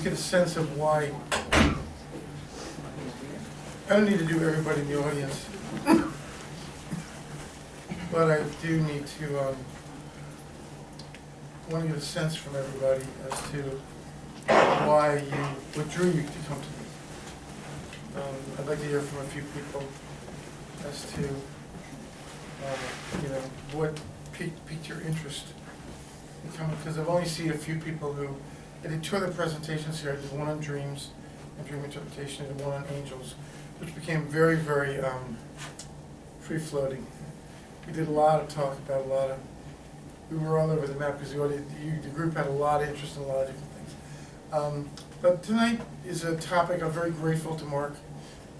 just get a sense of why. I don't need to do everybody in the audience, but I do need to, want to get a sense from everybody as to what drew you to come to me. I'd like to hear from a few people as to, what piqued your interest in coming, because I've only seen a few people who, I did two other presentations here. I did one on dreams and dream interpretation, and one on angels, which became very, very free-floating. We did a lot of talk about we were all over the map because the group had a lot of interest in a lot of different things. But tonight is a topic I'm very grateful to Mark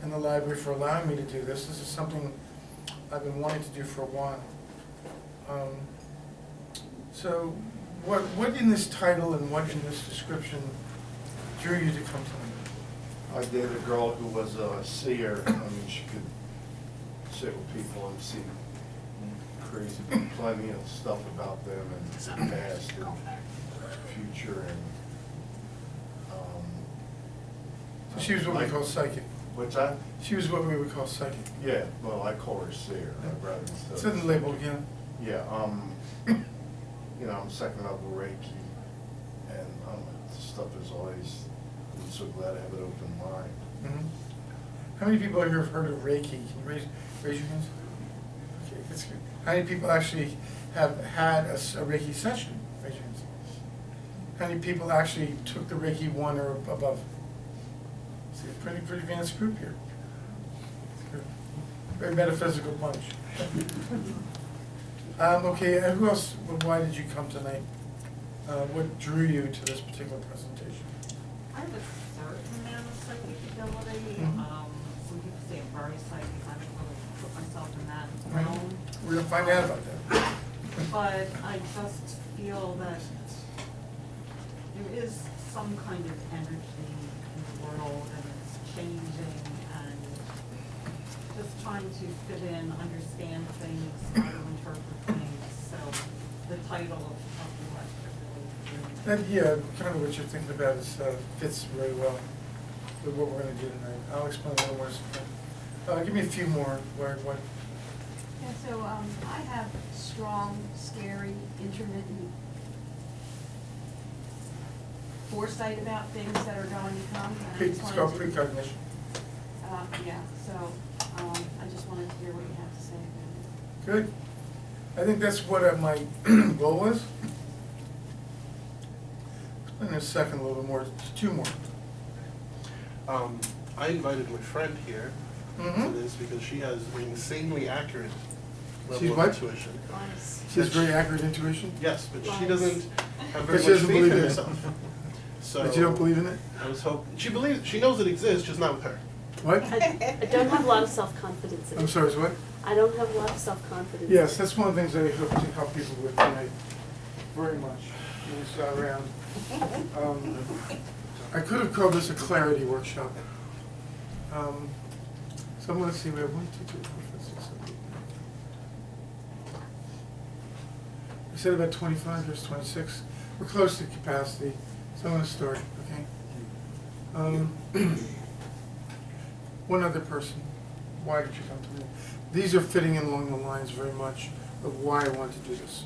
and the library for allowing me to do this. This is something I've been wanting to do for a while. So what in this title and what in this description drew you to come to me? I dated a girl who was a seer. I mean, she could sit with people and see crazy, plenty of stuff about them and past and future and. So she was what we call psychic. What's that? She was what we would call psychic. Yeah, well, I call her seer. I'd rather instead. It's in the label again. Yeah, I'm second level Reiki, and this stuff is always. I'm so glad I have an open mind. Mm-hmm. How many people here have heard of Reiki? Can you raise your hands? Okay, that's good. How many people actually have had a Reiki session? Raise your hands. How many people actually took the Reiki 1 or above? See, a pretty advanced group here. Very metaphysical bunch. Okay, who else? Why did you come tonight? What drew you to this particular presentation? I have a certain amount of psychic ability. Mm-hmm. Some people say I'm very psychic. I don't really put myself in that Right. realm. We're gonna find out about that. But I just feel that there is some kind of energy in the world and it's changing and just trying to fit in, understand things, how to interpret things. So the title of the lecture really. Yeah, kind of what you're thinking about fits very well with what we're going to do tonight. I'll explain a little more. Give me a few more. What? Yeah, so I have strong, scary, intermittent foresight about things that are going to come. And I It's just called wanted to- precognition. Yeah, so I just wanted to hear what you have to say about Good. I think that's what my goal was. In a second, a little bit more. Two more. I invited my friend here Mhm. to this because she has an insanely accurate level She's of what? intuition. it. She has very accurate intuition. Yes, but she Lies. doesn't have But very she much doesn't faith believe in in it. herself. So But you don't believe in it? I was hoping she knows it exists, just not with her. What? I don't have a lot of self-confidence in it. I'm sorry, it's what? I don't have a lot of self-confidence. Yes, that's one of the things I hope to help people with tonight, very much. When we saw around. I could have called this a clarity workshop. So I'm going to see, we have 1, 2, 3, 4, 5, 6, 7, 8, 9. I said about 25, there's 26. We're close to capacity, so I'm going to start, okay? One other person. Why did you come to me? These are fitting in along the lines very much of why I wanted to do this.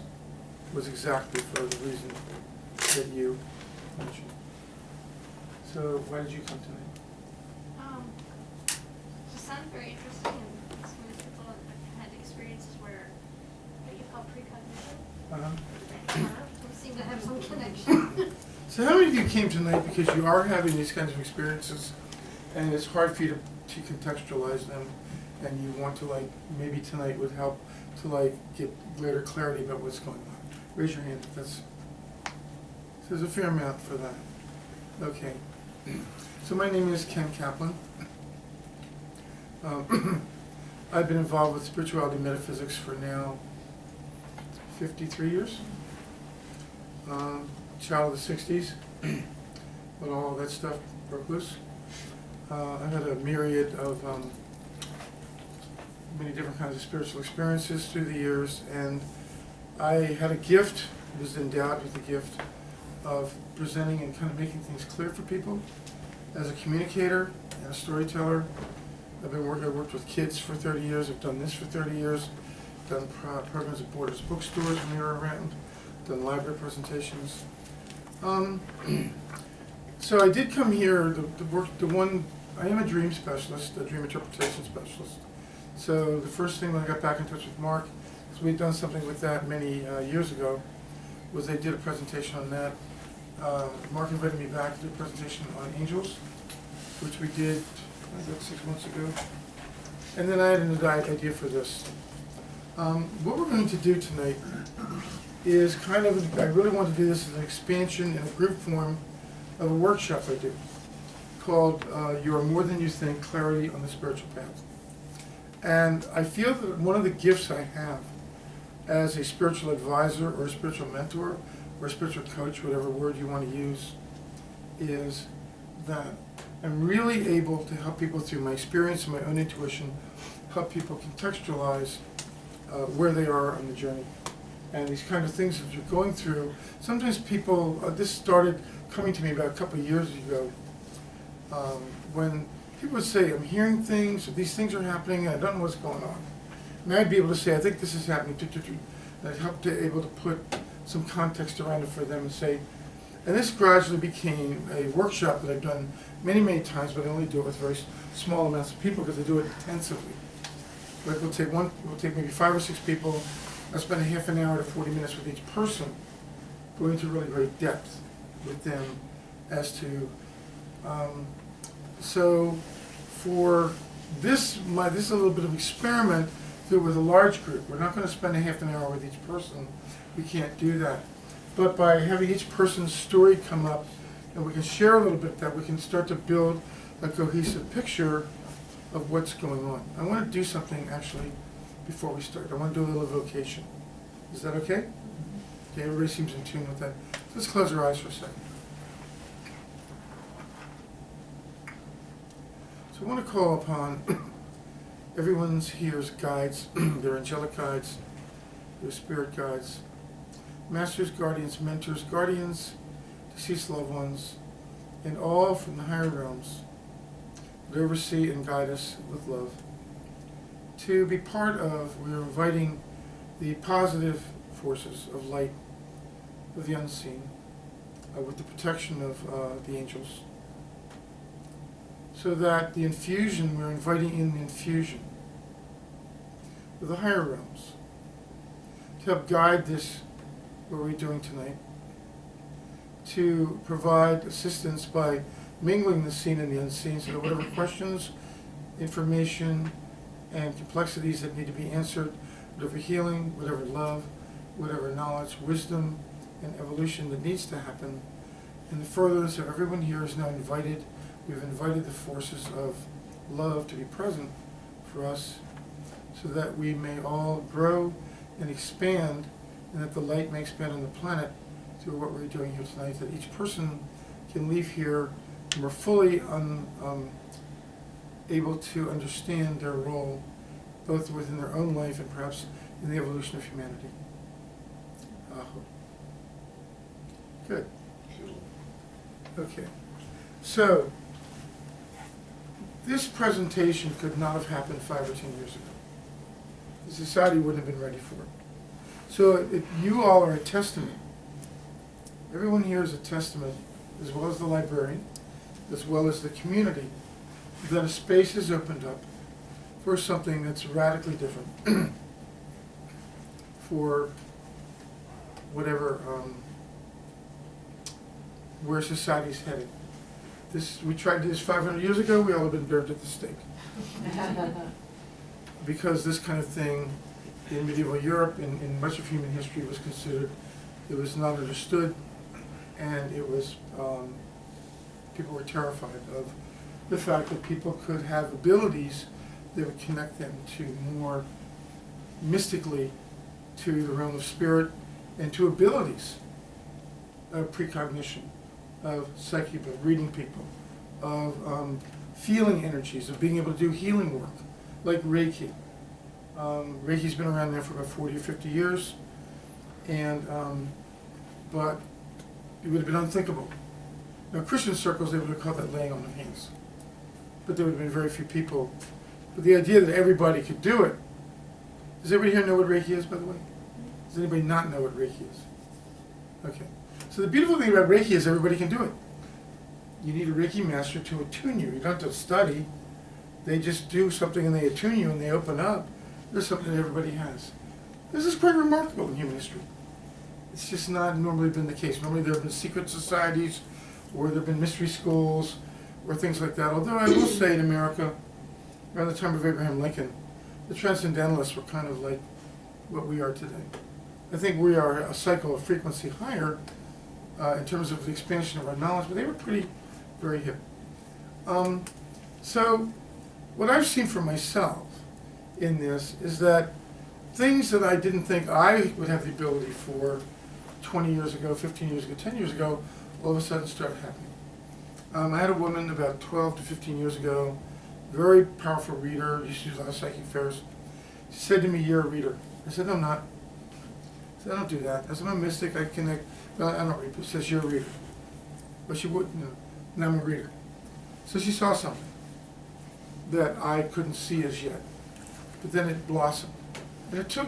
It was exactly for the reason that you mentioned. So why did you come tonight? Just sounded very interesting, and some of the people that had experiences where what you call precognition. I don't know, seem to have some connection. So how many of you came tonight because you are having these kinds of experiences and it's hard for you to contextualize them, and you want to maybe tonight would help to get greater clarity about what's going on? Raise your hand if that's, there's a fair amount for that. Okay. So my name is Ken Kaplan. I've been involved with spirituality and metaphysics for now 53 years. Child of the 60s, when all that stuff broke loose. I've had a myriad of many different kinds of spiritual experiences through the years, and I had a gift, was endowed with the gift of presenting and kind of making things clear for people. As a communicator and a storyteller, I worked with kids for 30 years, I've done this for 30 years, done programs at Borders bookstores when they were around, done library presentations. So I did come here, I am a dream specialist, a dream interpretation specialist. So the first thing when I got back in touch with Mark, because we'd done something with that many years ago, was they did a presentation on that. Mark invited me back to do a presentation on angels, which we did about 6 months ago. And then I had an idea for this. What we're going to do tonight is kind of, I really want to do this as an expansion in a group form of a workshop I do called You Are More Than You Think, Clarity on the Spiritual Path. And I feel that one of the gifts I have as a spiritual advisor or a spiritual mentor or a spiritual coach, whatever word you want to use, is that I'm really able to help people through my experience and my own intuition, help people contextualize where they are on the journey. And these kind of things that you're going through, sometimes people, this started coming to me about a couple of years ago, when people would say, I'm hearing things, or these things are happening, and I don't know what's going on. And I'd be able to say, I think this is happening, and I'd help to able to put some context around it for them and say, and this gradually became a workshop that I've done many, many times, but I only do it with very small amounts of people because I do it intensively. Like we'll take maybe 5 or 6 people, I spend a half an hour to 40 minutes with each person, going into really great depth with them as to, so for this, this is a little bit of experiment with a large group. We're not going to spend a half an hour with each person. We can't do that. But by having each person's story come up, and we can share a little bit, that we can start to build a cohesive picture of what's going on. I want to do something actually before we start. I want to do a little evocation. Is that okay? Okay, everybody seems in tune with that. Let's close our eyes for a second. So I want to call upon everyone's here's guides, their angelic guides, their spirit guides, masters, guardians, mentors, guardians, deceased loved ones, and all from the higher realms that oversee and guide us with love. To be part of, we are inviting the positive forces of light, of the unseen, with the protection of the angels, so that the infusion, we're inviting in the infusion of the higher realms to help guide this, what we're doing tonight, to provide assistance by mingling the seen and the unseen, so that whatever questions, information, and complexities that need to be answered, whatever healing, whatever love, whatever knowledge, wisdom, and evolution that needs to happen, in the furtherance of everyone here is now invited. We've invited the forces of love to be present for us, so that we may all grow and expand, and that the light may expand on the planet through what we're doing here tonight, that each person can leave here more fully able to understand their role, both within their own life and perhaps in the evolution of humanity. Good. Okay. So, this presentation could not have happened 5 or 10 years ago. The society wouldn't have been ready for it. So you all are a testament. Everyone here is a testament, as well as the librarian, as well as the community, that a space has opened up for something that's radically different, for whatever, where society's headed. We tried this 500 years ago, we all have been burned at the stake. Because this kind of thing in medieval Europe, in much of human history, was considered, it was not understood, and it was, people were terrified of the fact that people could have abilities that would connect them to more mystically to the realm of spirit and to abilities of precognition, of psychic, of reading people, of feeling energies, of being able to do healing work, like Reiki. Reiki's been around now for about 40 or 50 years, and but it would have been unthinkable. Now, Christian circles, they would have called that laying on of hands. But there would have been very few people. But the idea that everybody could do it. Does everybody here know what Reiki is, by the way? Does anybody not know what Reiki is? Okay. So the beautiful thing about Reiki is everybody can do it. You need a Reiki master to attune you. You don't have to study. They just do something and they attune you and they open up. There's something that everybody has. This is quite remarkable in human history. It's just not normally been the case. Normally there have been secret societies, or there have been mystery schools, or things like that. Although I will say in America, around the time of Abraham Lincoln, the transcendentalists were kind of like what we are today. I think we are a cycle of frequency higher in terms of the expansion of our knowledge, but they were very hip. So what I've seen for myself in this is that things that I didn't think I would have the ability for 20 years ago, 15 years ago, 10 years ago, all of a sudden started happening. I had a woman about 12 to 15 years ago, very powerful reader, used to do a lot of psychic fairs. She said to me, "You're a reader." I said, "No, I'm not." I said, "I don't do that." I said, "I'm a mystic, I connect." No, I don't read. She says, "You're a reader." But she wouldn't, and I'm a reader. So she saw something that I couldn't see as yet. But then it blossomed. And it took,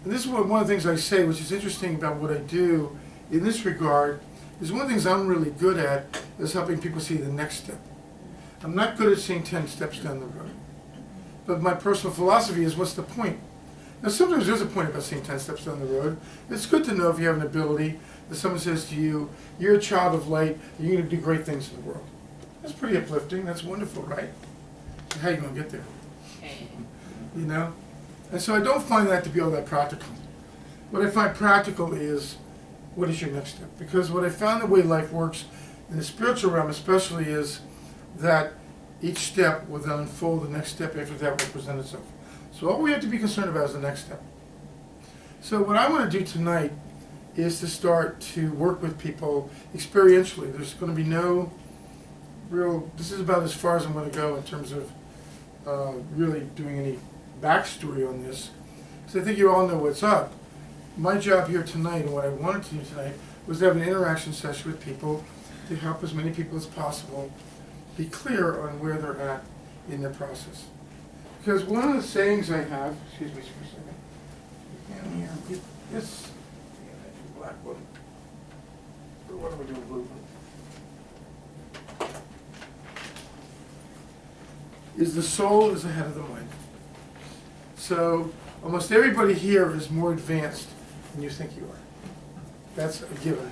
and this is one of the things I say, which is interesting about what I do in this regard, is one of the things I'm really good at is helping people see the next step. I'm not good at seeing 10 steps down the road. But my personal philosophy is, what's the point? Now sometimes there's a point about seeing 10 steps down the road. It's good to know if you have an ability that someone says to you, "You're a child of light, and you're going to do great things in the world." That's pretty uplifting, that's wonderful, right? How are you going to get there? You know? And so I don't find that to be all that practical. What I find practical is, what is your next step? Because what I found the way life works, in the spiritual realm especially, is that each step will then unfold, the next step after that will present itself. So all we have to be concerned about is the next step. So what I want to do tonight is to start to work with people experientially. There's going to be no real, this is about as far as I'm going to go in terms of really doing any backstory on this, because I think you all know what's up. My job here tonight, and what I wanted to do tonight, was to have an interaction session with people to help as many people as possible be clear on where they're at in their process. Because one of the sayings I have, excuse me for a second, down here, this, black one, or what am I doing, blue one? Is the soul is ahead of the mind. So almost everybody here is more advanced than you think you are. That's a given.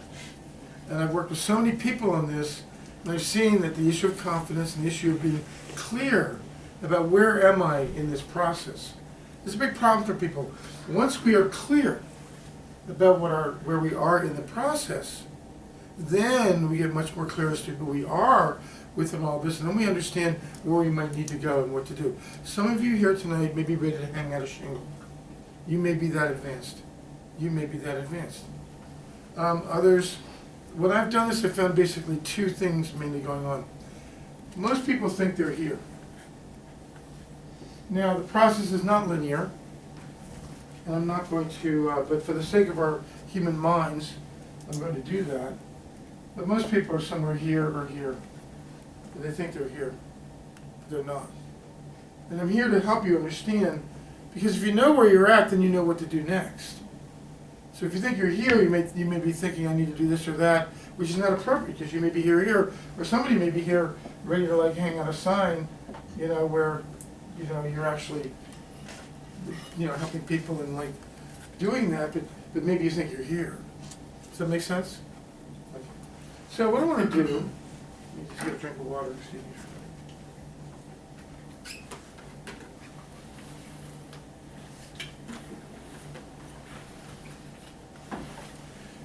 And I've worked with so many people on this, and I've seen that the issue of confidence and the issue of being clear about where am I in this process is a big problem for people. Once we are clear about where we are in the process, then we get much more clear as to who we are within all this, and then we understand where we might need to go and what to do. Some of you here tonight may be ready to hang out a shingle. You may be that advanced. You may be that advanced. Others, when I've done this, I found basically two things mainly going on. Most people think they're here. Now, the process is not linear, and I'm not going to, but for the sake of our human minds, I'm going to do that. But most people are somewhere here or here. And they think they're here. They're not. And I'm here to help you understand, because if you know where you're at, then you know what to do next. So if you think you're here, you may be thinking, I need to do this or that, which is not appropriate, because you may be here, or somebody may be here ready to like hang out a sign, where, you're actually, helping people and like doing that, but maybe you think you're here. Does that make sense? Okay. So what I want to do, let me just get a drink of water, excuse me.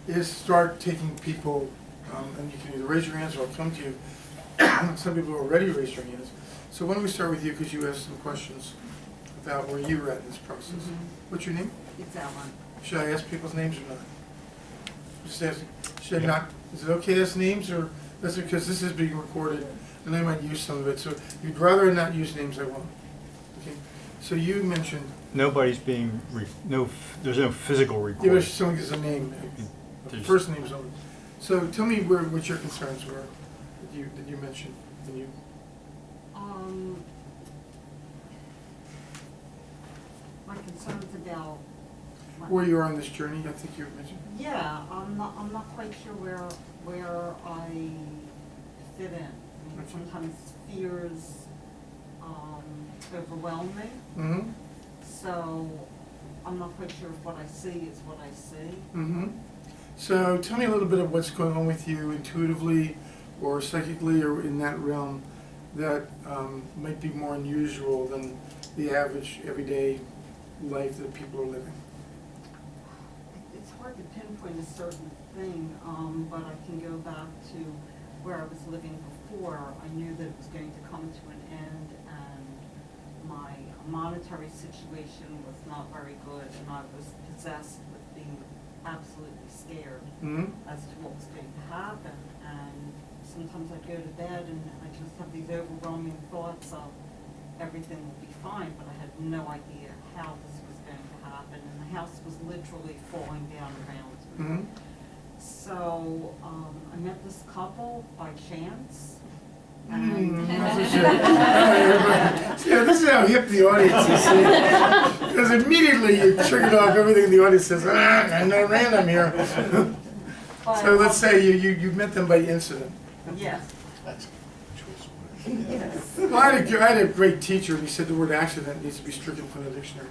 Is start taking people, and you can either raise your hands or I'll come to you. Some people already raised their hands. So why don't we start with you, because you asked some questions about where you were at in this process. Mhm. What's your name? It's Ellen. Should I ask people's names or not? Just ask, should I not? Is it okay to ask names, or that's because this is being recorded and I might use some of it. So if you'd rather not use names, I won't. Okay. So you mentioned. Nobody's being, there's no physical Yeah, recording. but if someone gives a name. The first name is only. So tell me what your concerns were that you mentioned when you. My concerns about. Where you are on this journey, I think you mentioned. Yeah, I'm not quite sure where I fit in. I mean, sometimes fears, overwhelm me. Mm-hmm. So I'm not quite sure if what I see is what I see. Mm-hmm. So tell me a little bit of what's going on with you intuitively or psychically or in that realm that might be more unusual than the average everyday life that people are living. It's hard to pinpoint a certain thing, but I can go back to where I was living before. I knew that it was going to come to an end, and my monetary situation was not very good, and I was possessed with being absolutely scared Mm-hmm. as to what was going to happen. And sometimes I'd go to bed and I just have these overwhelming thoughts of everything will be fine, but I had no idea how this was going to happen, and the house was literally falling down around me. Mm-hmm. So I met this couple by chance. And That's for sure. Yeah, this is how hip the audience is, see? Because immediately you triggered off everything the audience says, I'm no random here. but, So let's say you met them by incident. Yes. That's a choice word. Yes. Well, I had a great teacher, and he said the word accident needs to be stricken from the dictionary.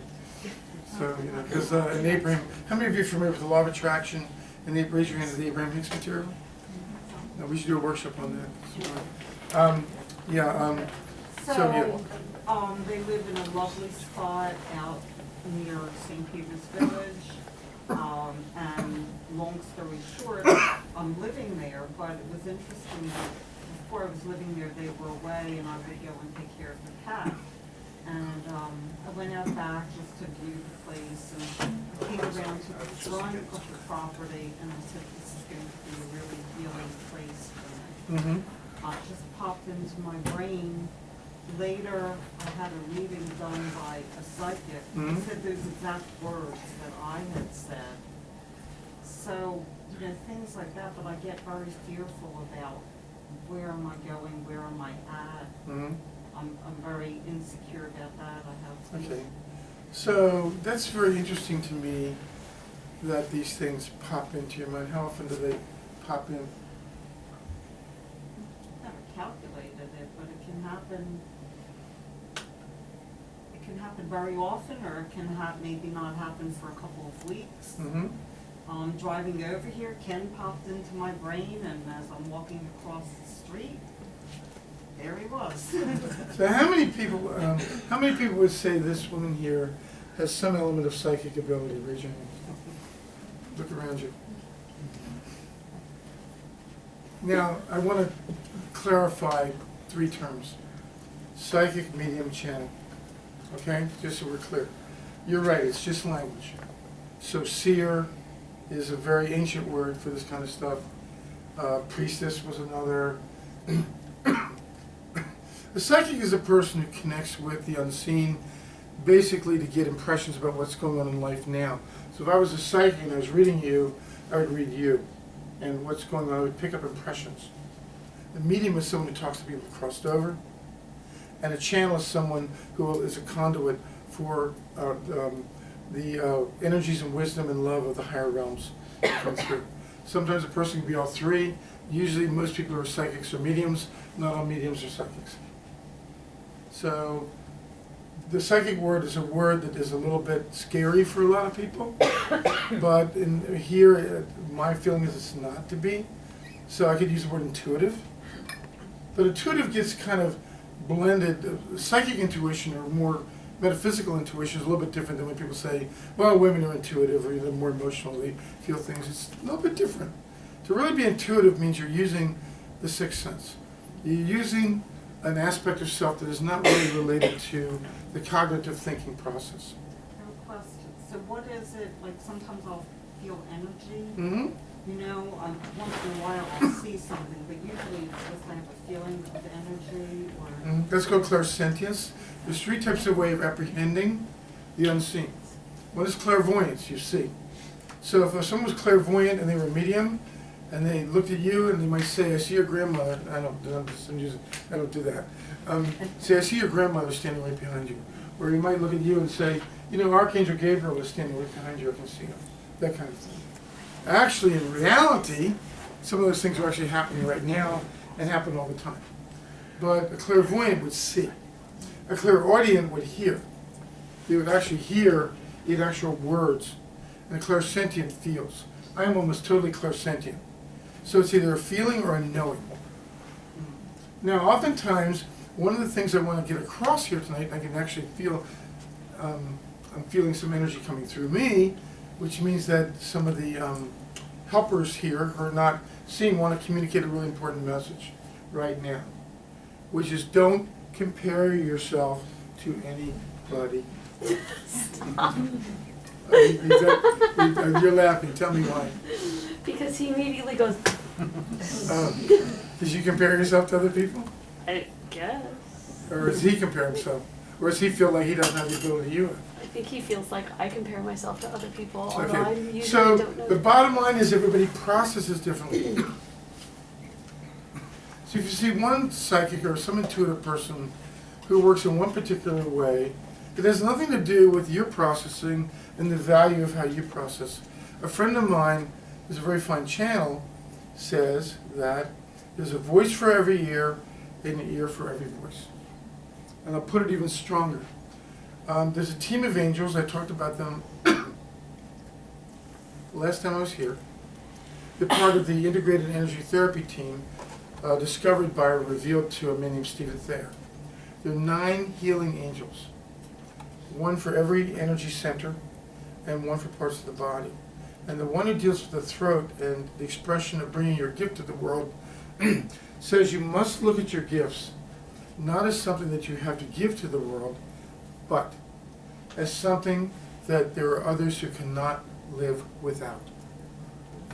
So, you know, because in Abraham, how many of you are familiar with the law of attraction and raise your hand to the Abraham Hicks material? No, we should do a workshop on that. So, they live in a lovely spot out near St. Peter's Village. And long story short, I'm living there, but it was interesting that before I was living there, they were away and I would go and take care of the cat. And I went out back just to view the place, and I came around to the front of the property, and I said, this is going to be a really healing place for me. Mm-hmm. It just popped into my brain. Later, I had a reading done by a psychic who said those exact words that I had said. So, you know, things like that, but I get very fearful about where am I going, where am I at. Mm-hmm. I'm very insecure about that. I have. Okay. So that's very interesting to me that these things pop into your mind. How often do they pop in? Never calculated it, but it can happen. It can happen very often, or it can maybe not happen for a couple of weeks. Mm-hmm. Driving over here, Ken popped into my brain, and as I'm walking across the street, there he was. So how many people would say this woman here has some element of psychic ability? Raise your hand. Look around you. Now, I want to clarify 3 terms. Psychic, medium, channel. Okay? Just so we're clear. You're right, it's just language. So seer is a very ancient word for this kind of stuff. Priestess was another. The psychic is a person who connects with the unseen, basically to get impressions about what's going on in life now. So if I was a psychic and I was reading you, I would read you. And what's going on, I would pick up impressions. The medium is someone who talks to people who crossed over. And a channel is someone who is a conduit for the energies and wisdom and love of the higher realms come through. Sometimes a person can be all 3. Usually most people are psychics or mediums. Not all mediums are psychics. So the psychic word is a word that is a little bit scary for a lot of people. But in here, my feeling is it's not to be. So I could use the word intuitive. But intuitive gets kind of blended. Psychic intuition or more metaphysical intuition is a little bit different than when people say, well, women are intuitive or they're more emotional, they feel things. It's a little bit different. To really be intuitive means you're using the 6th sense. You're using an aspect of self that is not really related to the cognitive thinking process. I have a question. So what is it, like sometimes I'll feel energy, Mm-hmm. you know, once in a while I'll see something, but usually it's just I have a feeling of energy or... Let's go clairsentience. There's 3 types of way of apprehending the unseen. One is clairvoyance, you see. So if someone was clairvoyant and they were medium, and they looked at you and they might say, I see your grandmother. I don't do that. Say, I see your grandmother standing right behind you. Or you might look at you and say, you know, Archangel Gabriel is standing right behind you, I can see him. That kind of thing. Actually, in reality, some of those things are actually happening right now and happen all the time. But a clairvoyant would see. A clairaudient would hear. They would actually hear in actual words. And a clairsentient feels. I am almost totally clairsentient. So it's either a feeling or a knowing. Now, oftentimes, one of the things I want to get across here tonight, I can actually feel, I'm feeling some energy coming through me, which means that some of the helpers here who are not seeing want to communicate a really important message right now, which is don't compare yourself to anybody. You're laughing. Tell me why. Because he immediately goes, Did you compare yourself to other people? I guess. Or does he compare himself? Or does he feel like he doesn't have the ability you have? I think he feels like I compare myself to other people, although I Okay, usually so don't know. the bottom line is everybody processes differently. So if you see one psychic or some intuitive person who works in one particular way, it has nothing to do with your processing and the value of how you process. A friend of mine, who's a very fine channel, says that there's a voice for every ear and an ear for every voice. And I'll put it even stronger. There's a team of angels, I talked about them last time I was here. They're part of the integrated energy therapy team discovered by or revealed to a man named Stephen Thayer. There are 9 healing angels, one for every energy center and one for parts of the body. And the one who deals with the throat and the expression of bringing your gift to the world says you must look at your gifts not as something that you have to give to the world, but as something that there are others who cannot live without.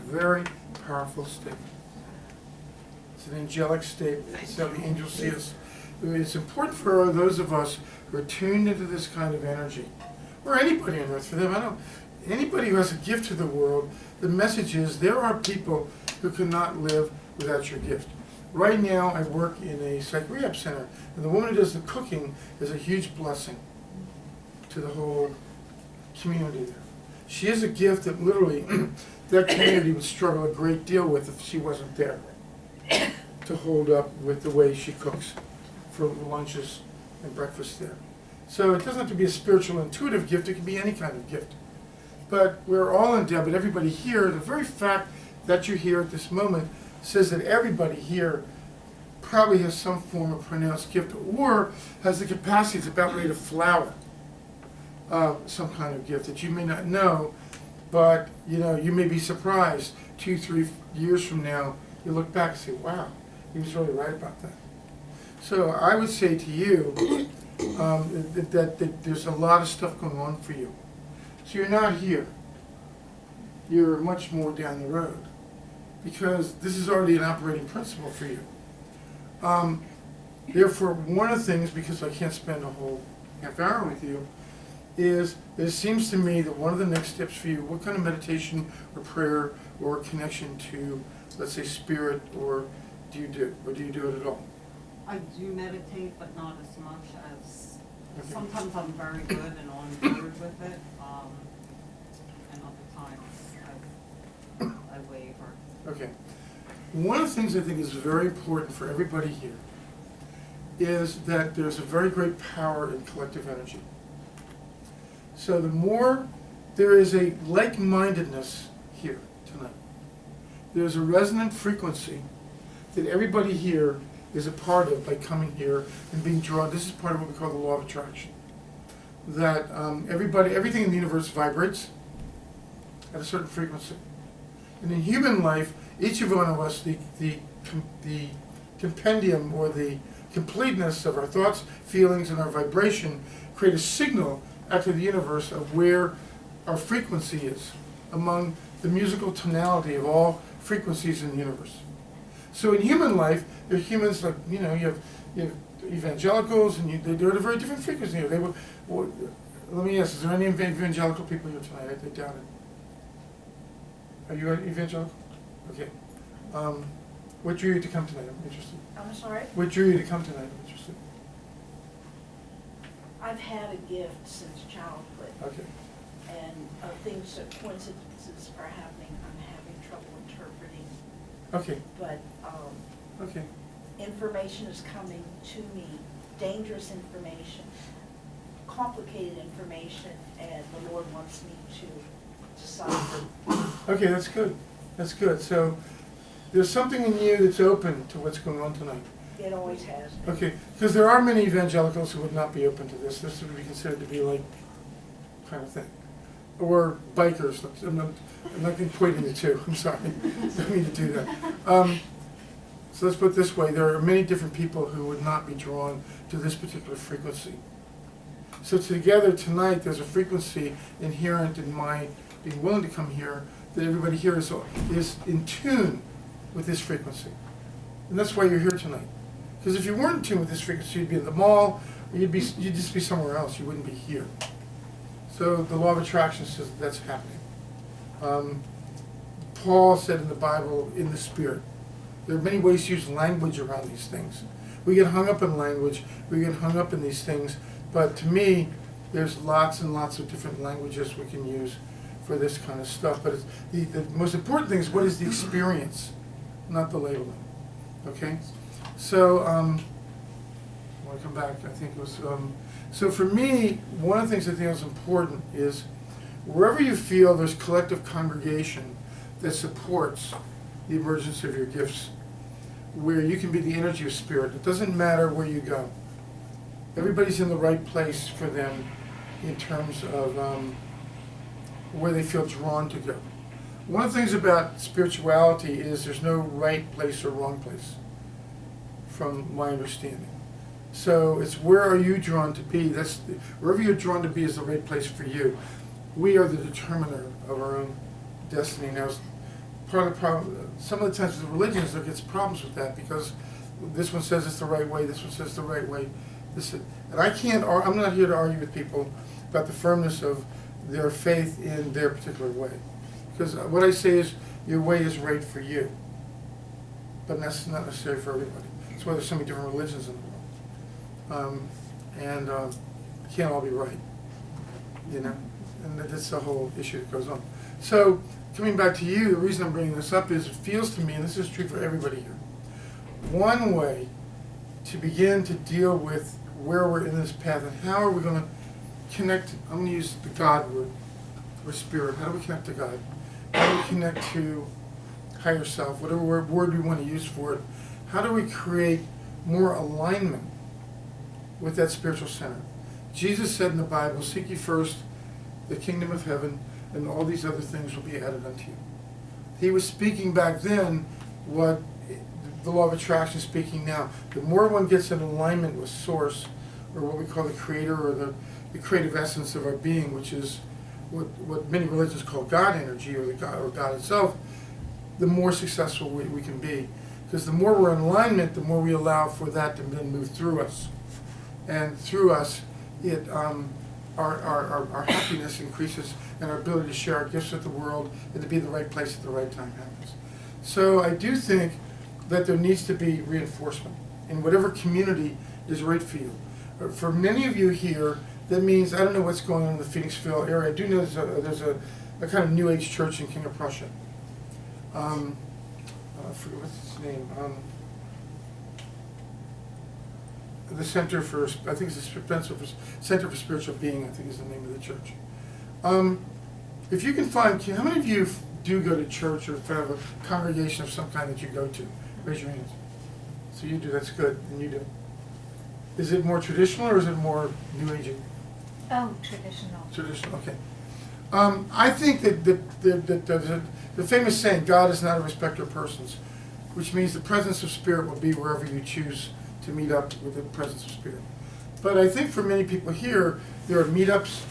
Very powerful statement. It's an angelic statement. It's how the angels see us. It's important for those of us who are tuned into this kind of energy, or anybody on earth for them. Anybody who has a gift to the world, the message is there are people who cannot live without your gift. Right now, I work in a psych rehab center, and the woman who does the cooking is a huge blessing to the whole community there. She has a gift that literally that community would struggle a great deal with if she wasn't there to hold up with the way she cooks for lunches and breakfast there. So it doesn't have to be a spiritual intuitive gift, it can be any kind of gift. But we're all indebted, everybody here, the very fact that you're here at this moment says that everybody here probably has some form of pronounced gift or has the capacity, it's about ready to flower some kind of gift that you may not know, but you know, you may be surprised 2-3 years from now, you look back and say, wow, he was really right about that. So I would say to you that there's a lot of stuff going on for you. So you're not here. You're much more down the road because this is already an operating principle for you. Therefore, one of the things, because I can't spend a whole half hour with you, is that it seems to me that one of the next steps for you, what kind of meditation or prayer or connection to, let's say, spirit, or do you do it at all? I do meditate, but not as much as, Okay. sometimes I'm very good and on board with it, and other times I waver. Okay. One of the things I think is very important for everybody here is that there's a very great power in collective energy. So the more there is a like-mindedness here tonight, there's a resonant frequency that everybody here is a part of by coming here and being drawn. This is part of what we call the law of attraction. That everything in the universe vibrates at a certain frequency. And in human life, each of one of us, the compendium or the completeness of our thoughts, feelings, and our vibration create a signal out to the universe of where our frequency is among the musical tonality of all frequencies in the universe. So in human life, there are humans like, you have evangelicals, and they're at a very different frequency. Let me ask, is there any evangelical people here tonight? I doubt it. Are you evangelical? Okay. What drew you to come tonight? I'm interested. I'm sorry? What drew you to come tonight? I'm interested. I've had a gift since childhood, Okay. and things that coincidences are happening, I'm having trouble interpreting. Okay. But Okay. information is coming to me, dangerous information, complicated information, and the Lord wants me to decipher. Okay, that's good. That's good. So there's something in you that's open to what's going on tonight. It always has been. Okay, because there are many evangelicals who would not be open to this. This would be considered to be like kind of thing. Or bikers. I'm not equating the two. I'm sorry. I don't mean to do that. So let's put it this way. There are many different people who would not be drawn to this particular frequency. So together tonight, there's a frequency inherent in my being willing to come here, that everybody here is in tune with this frequency. And that's why you're here tonight. Because if you weren't in tune with this frequency, you'd be in the mall, or you'd just be somewhere else. You wouldn't be here. So the law of attraction says that's happening. Paul said in the Bible, in the Spirit. There are many ways to use language around these things. We get hung up in language, we get hung up in these things, but to me, there's lots and lots of different languages we can use for this kind of stuff. But the most important thing is, what is the experience, not the labeling. Okay? So, I want to come back, I think it was, so for me, one of the things I think is important is, wherever you feel there's collective congregation that supports the emergence of your gifts, where you can be the energy of spirit, it doesn't matter where you go. Everybody's in the right place for them in terms of where they feel drawn to go. One of the things about spirituality is there's no right place or wrong place, from my understanding. So it's where are you drawn to be? Wherever you're drawn to be is the right place for you. We are the determiner of our own destiny. Now, part of the problem, some of the times with religions, there gets problems with that, because this one says it's the right way, this one says the right way. And I'm not here to argue with people about the firmness of their faith in their particular way. Because what I say is, your way is right for you. But that's not necessarily for everybody. That's why there's so many different religions in the world. Can't all be right, you know? And that's the whole issue that goes on. So, coming back to you, the reason I'm bringing this up is, it feels to me, and this is true for everybody here, one way to begin to deal with where we're in this path and how are we going to connect, I'm going to use the God word, or spirit. How do we connect to God? How do we connect to higher self, whatever word we want to use for it? How do we create more alignment with that spiritual center? Jesus said in the Bible, seek ye first the kingdom of heaven, and all these other things will be added unto you. He was speaking back then what the law of attraction is speaking now. The more one gets in alignment with source, or what we call the creator, or the creative essence of our being, which is what many religions call God energy, or God itself, the more successful we can be. Because the more we're in alignment, the more we allow for that to then move through us. And through us, our happiness increases, and our ability to share our gifts with the world and to be in the right place at the right time happens. So I do think that there needs to be reinforcement in whatever community is right for you. For many of you here, that means, I don't know what's going on in the Phoenixville area. I do know there's a kind of New Age church in King of Prussia. I forget what's its name. The Center for, I think it's the Center for Spiritual Being, I think is the name of the church. If you can find, how many of you do go to church or have a congregation of some kind that you go to? Raise your hands. So you do, that's good, and you do. Is it more traditional or is it more New Agey? Oh, traditional. Traditional, okay. I think that the famous saying, God is not a respecter of persons, which means the presence of spirit will be wherever you choose to meet up with the presence of spirit. But I think for many people here, there are meetups,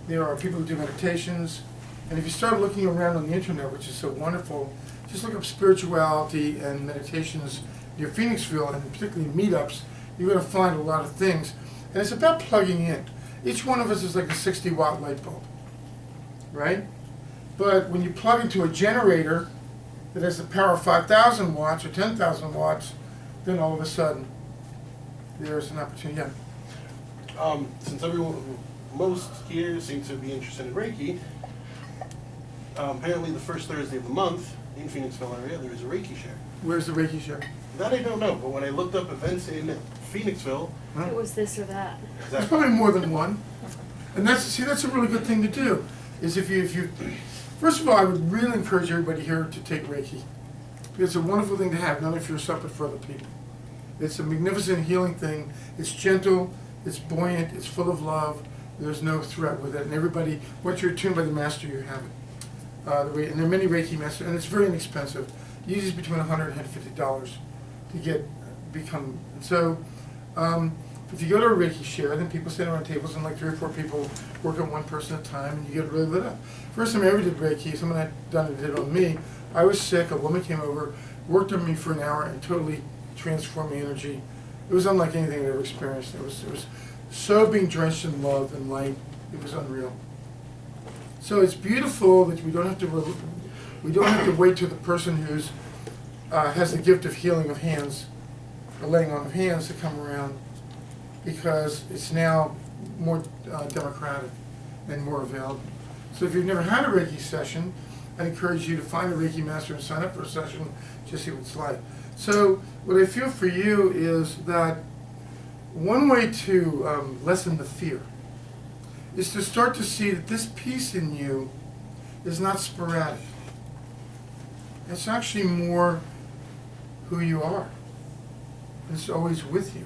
there are people who do meditations, and if you start looking around on the internet, which is so wonderful, just look up spirituality and meditations near Phoenixville, and particularly meetups, you're going to find a lot of things. And it's about plugging in. Each one of us is like a 60-watt light bulb, right? But when you plug into a generator, that has the power of 5,000 watts or 10,000 watts, then all of a sudden, there's an opportunity. Yeah. Since most here seem to be interested in Reiki, apparently the first Thursday of the month in Phoenixville area, there is a Reiki share. Where's the Reiki show? That I don't know, but when I looked up events in Phoenixville, Huh? It was this or that. There's probably more than one. And that's a really good thing to do. Is if you first of all, I would really encourage everybody here to take Reiki. It's a wonderful thing to have, not only for yourself but for other people. It's a magnificent healing thing. It's gentle, it's buoyant, it's full of love. There's no threat with it. And everybody, once you're attuned by the master, you have it. And there are many Reiki masters, and it's very inexpensive. Usually it's between $100 and $150 to become. So, if you go to a Reiki share, then people sit around tables and like 3 or 4 people work on one person at a time, and you get really lit up. First time I ever did Reiki, someone had done it, did it on me. I was sick, a woman came over, worked on me for an hour, and totally transformed my energy. It was unlike anything I'd ever experienced. It was so being drenched in love and light. It was unreal. So it's beautiful that we don't have to wait till the person who's has the gift of healing of hands, or laying on of hands, to come around, because it's now more democratic and more available. So if you've never had a Reiki session, I'd encourage you to find a Reiki master and sign up for a session, just see what it's like. So what I feel for you is that one way to lessen the fear is to start to see that this piece in you is not sporadic. It's actually more who you are. It's always with you.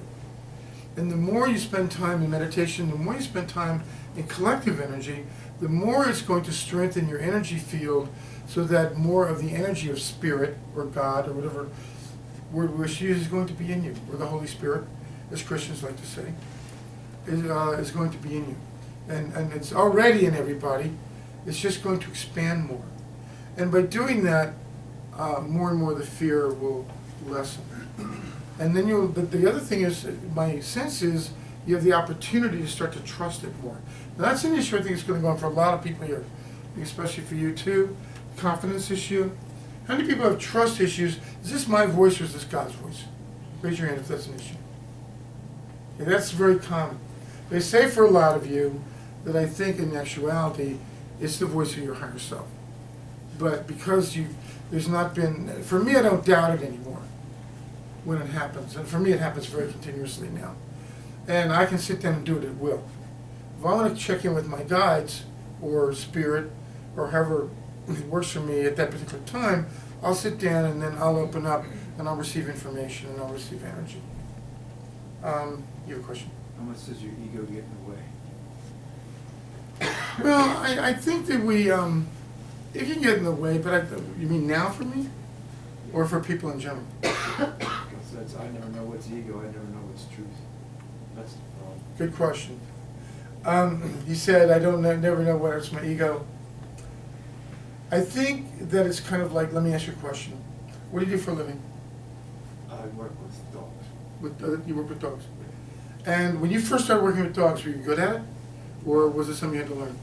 And the more you spend time in meditation, the more you spend time in collective energy, the more it's going to strengthen your energy field, so that more of the energy of spirit or God or whatever word wish use is going to be in you, or the Holy Spirit, as Christians like to say, is going to be in you. And it's already in everybody. It's just going to expand more. And by doing that, more and more the fear will lessen. And then the other thing is, my sense is, you have the opportunity to start to trust it more. Now that's an issue I think is going to go on for a lot of people here, especially for you too. Confidence issue. How many people have trust issues? Is this my voice or is this God's voice? Raise your hand if that's an issue. Okay, that's very common. They say for a lot of you that I think in actuality it's the voice of your higher self. But because there's not been, for me I don't doubt it anymore when it happens. And for me it happens very continuously now. And I can sit down and do it at will. If I want to check in with my guides or spirit or however it works for me at that particular time, I'll sit down and then I'll open up and I'll receive information and I'll receive energy. You have a question? How much does your ego get in the way? Well, I think that it can get in the way, but you mean now for me? Or for people in general? Because I never know what's ego, I never know what's truth. That's the problem. Good question. You said I never know whether it's my ego. I think that it's kind of like, let me ask you a question. What do you do for a living? I work with dogs. You work with dogs. And when you first started working with dogs, were you good at it? Or was it something you had to learn?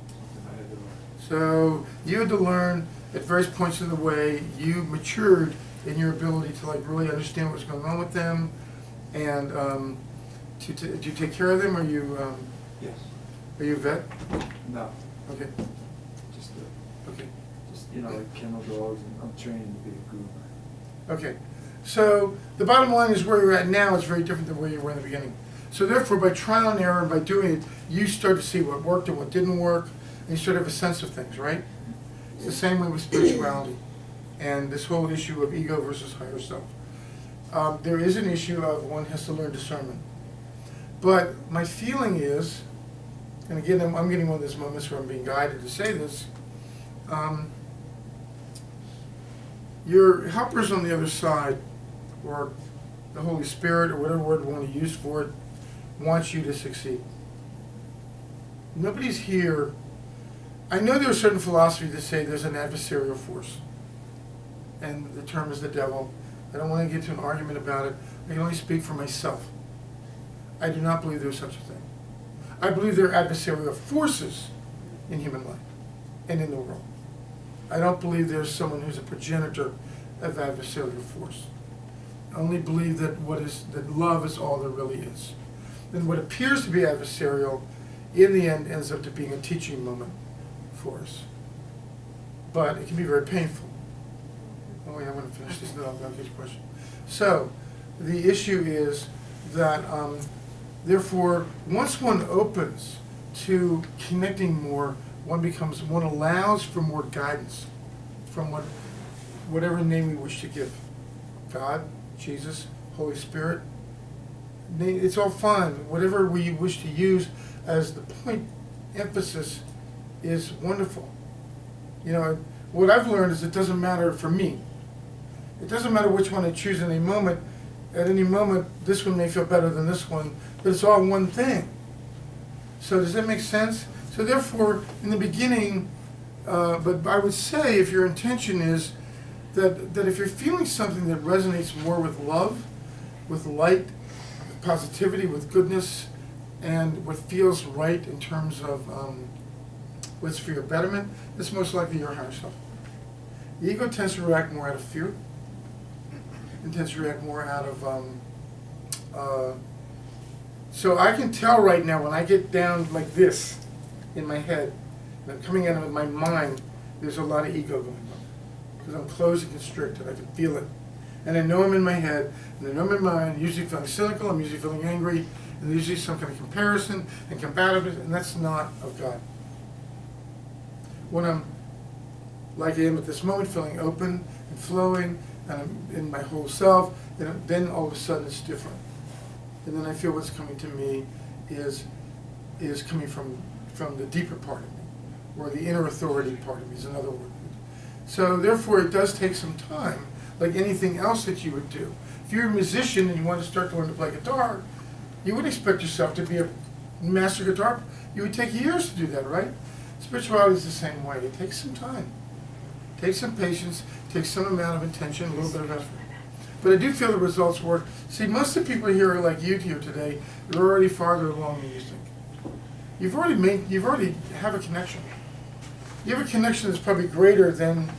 Something I had to learn. So you had to learn at various points of the way. You matured in your ability to really understand what's going on with them, and do you take care of them? Are you Yes. Are you a vet? No. Okay. Just Okay. like kennel dogs, and I'm training to be a groomer. Okay. So the bottom line is where you're at now is very different than where you were in the beginning. So therefore, by trial and error and by doing it, you start to see what worked and what didn't work, and you sort of have a sense of things, right? It's the same way with spirituality and this whole issue of ego versus higher self. There is an issue of one has to learn discernment. But my feeling is, and again, I'm getting one of those moments where I'm being guided to say this, your helpers on the other side, or the Holy Spirit, or whatever word we want to use for it, wants you to succeed. Nobody's here. I know there's certain philosophy that say there's an adversarial force, and the term is the devil. I don't want to get into an argument about it. I can only speak for myself. I do not believe there's such a thing. I believe there are adversarial forces in human life and in the world. I don't believe there's someone who's a progenitor of adversarial force. I only believe that that love is all there really is. And what appears to be adversarial, in the end, ends up to being a teaching moment for us. But it can be very painful. Oh wait, I want to finish this, then I'll get your question. So, the issue is that, therefore, once one opens to connecting more, one allows for more guidance from whatever name we wish to give. God, Jesus, Holy Spirit. It's all fine. Whatever we wish to use as the point emphasis is wonderful. You know, what I've learned is it doesn't matter for me. It doesn't matter which one I choose in a moment. At any moment, this one may feel better than this one, but it's all one thing. So does that make sense? So therefore, in the beginning, but I would say if your intention is that if you're feeling something that resonates more with love, with light, with positivity, with goodness, and what feels right in terms of what's for your betterment, it's most likely your higher self. The ego tends to react more out of fear. It tends to react more out of, so I can tell right now when I get down like this in my head, and I'm coming out of my mind, there's a lot of ego going on. Because I'm closed and constricted, I can feel it. And I know I'm in my head, and I know I'm in my mind, usually feeling cynical, I'm usually feeling angry, and there's usually some kind of comparison and combativeness, and that's not of God. When I'm, like I am at this moment, feeling open and flowing, and I'm in my whole self, then all of a sudden it's different. And then I feel what's coming to me is coming from the deeper part of me, or the inner authority part of me is another word. So therefore it does take some time, like anything else that you would do. If you're a musician and you want to start to learn to play guitar, you would expect yourself to be a master guitar. You would take years to do that, right? Spirituality is the same way. It takes some time. It takes some patience, it takes some amount of intention, a little bit of effort. But I do feel the results work. See, most of the people here are like you here today, they're already farther along than you think. You've already have a connection. You have a connection that's probably greater than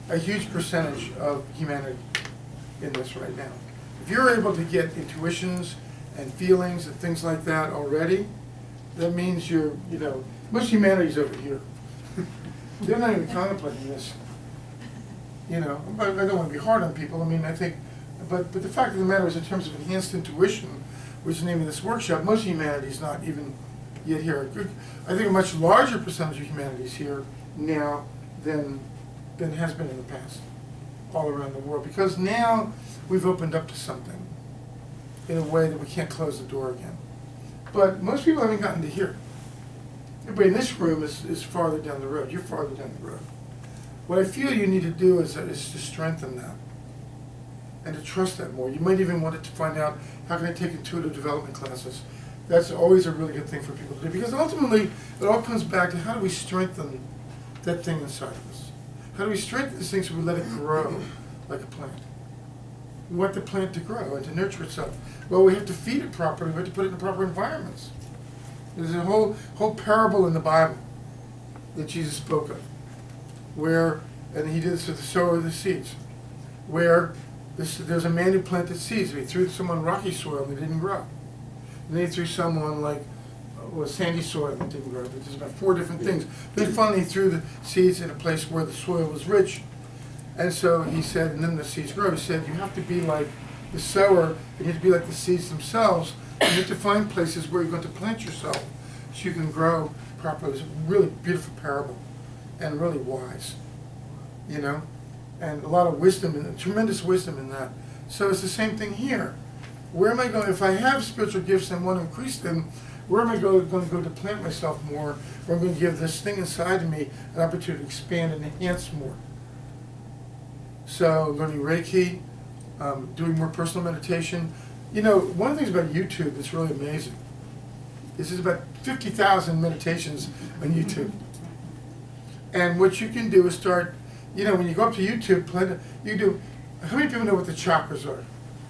a huge percentage of humanity in this right now. If you're able to get intuitions and feelings and things like that already, that means most humanity's over here. They're not even contemplating this. But I don't want to be hard on people. I mean, I think, but the fact of the matter is, in terms of enhanced intuition, which is the name of this workshop, most of humanity is not even yet here. I think a much larger percentage of humanity is here now than has been in the past, all around the world. Because now we've opened up to something in a way that we can't close the door again. But most people haven't gotten to here. Everybody in this room is farther down the road. You're farther down the road. What I feel you need to do is to strengthen that and to trust that more. You might even want to find out, how can I take intuitive development classes? That's always a really good thing for people to do, because ultimately it all comes back to how do we strengthen that thing inside of us? How do we strengthen this thing so we let it grow like a plant? We want the plant to grow and to nurture itself. Well, we have to feed it properly. We have to put it in proper environments. There's a whole parable in the Bible that Jesus spoke of, where, and he did this with the sower of the seeds, where there's a man who planted seeds. He threw some on rocky soil and they didn't grow. And then he threw some on sandy soil and didn't grow. There's about 4 different things. Then finally he threw the seeds in a place where the soil was rich. And so he said, and then the seeds grow. He said, you have to be like the sower, and you have to be like the seeds themselves. You have to find places where you're going to plant yourself so you can grow properly. It's a really beautiful parable and really wise, and a lot of wisdom, and tremendous wisdom in that. So it's the same thing here. Where am I going, if I have spiritual gifts and want to increase them, where am I going to go to plant myself more, where I'm going to give this thing inside of me an opportunity to expand and enhance more? So learning Reiki, doing more personal meditation. One of the things about YouTube that's really amazing is there's about 50,000 meditations on YouTube. And what you can do is start, when you go up to YouTube, how many people know what the chakras are?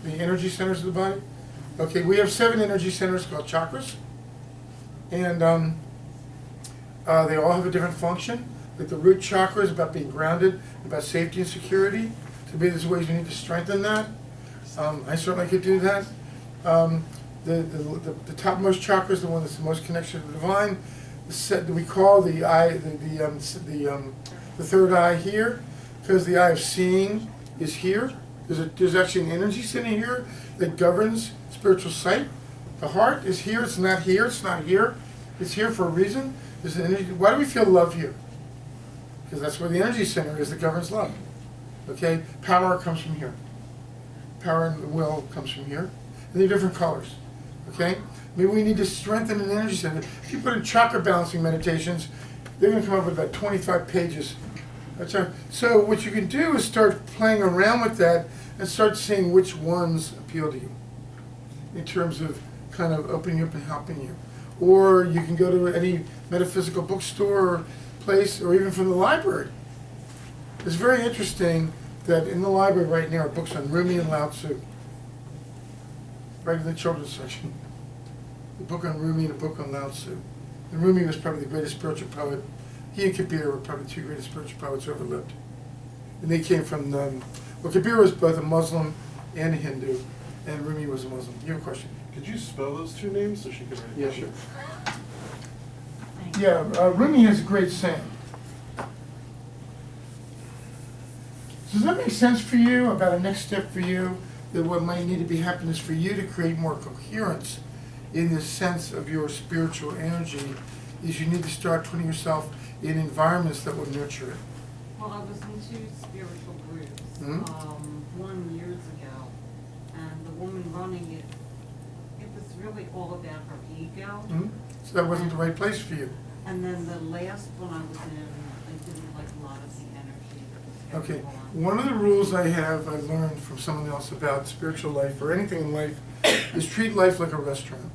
The energy centers of the body? Okay, we have 7 energy centers called chakras. And they all have a different function. Like the root chakra is about being grounded, about safety and security. So maybe there's ways we need to strengthen that. I certainly could do that. The topmost chakra is the one that's the most connection to the divine. We call the eye, the third eye here, because the eye of seeing is here. There's actually an energy sitting here that governs spiritual sight. The heart is here, it's not here, it's not here. It's here for a reason. There's an energy. Why do we feel love here? Because that's where the energy center is that governs love. Okay? Power comes from here. Power and will comes from here. And they're different colors. Okay? Maybe we need to strengthen an energy center. If you put in chakra balancing meditations, they're going to come up with about 25 pages. So what you can do is start playing around with that and start seeing which ones appeal to you in terms of kind of opening you up and helping you. Or you can go to any metaphysical bookstore or place, or even from the library. It's very interesting that in the library right now are books on Rumi and Lao Tzu, right in the children's section. A book on Rumi and a book on Lao Tzu. And Rumi was probably the greatest spiritual poet. He and Kabir were probably the two greatest spiritual poets who ever lived. And they came from, well, Kabir was both a Muslim and a Hindu, and Rumi was a Muslim. You have a question? Could you spell those two names so she could write it? Yeah, sure. Yeah, Rumi has a great saying. Does that make sense for you about a next step for you? That what might need to be happiness for you to create more coherence in the sense of your spiritual energy is you need to start putting yourself in environments that will nurture it. Well, I was into spiritual groups, Mhm. 1 years ago, and the woman running it, it was really all about her ego. Mhm. So that wasn't the right place for you. And then the last one I was in, I didn't like a lot of the energy that was Okay, going on. one of the rules I learned from someone else about spiritual life or anything in life is treat life like a restaurant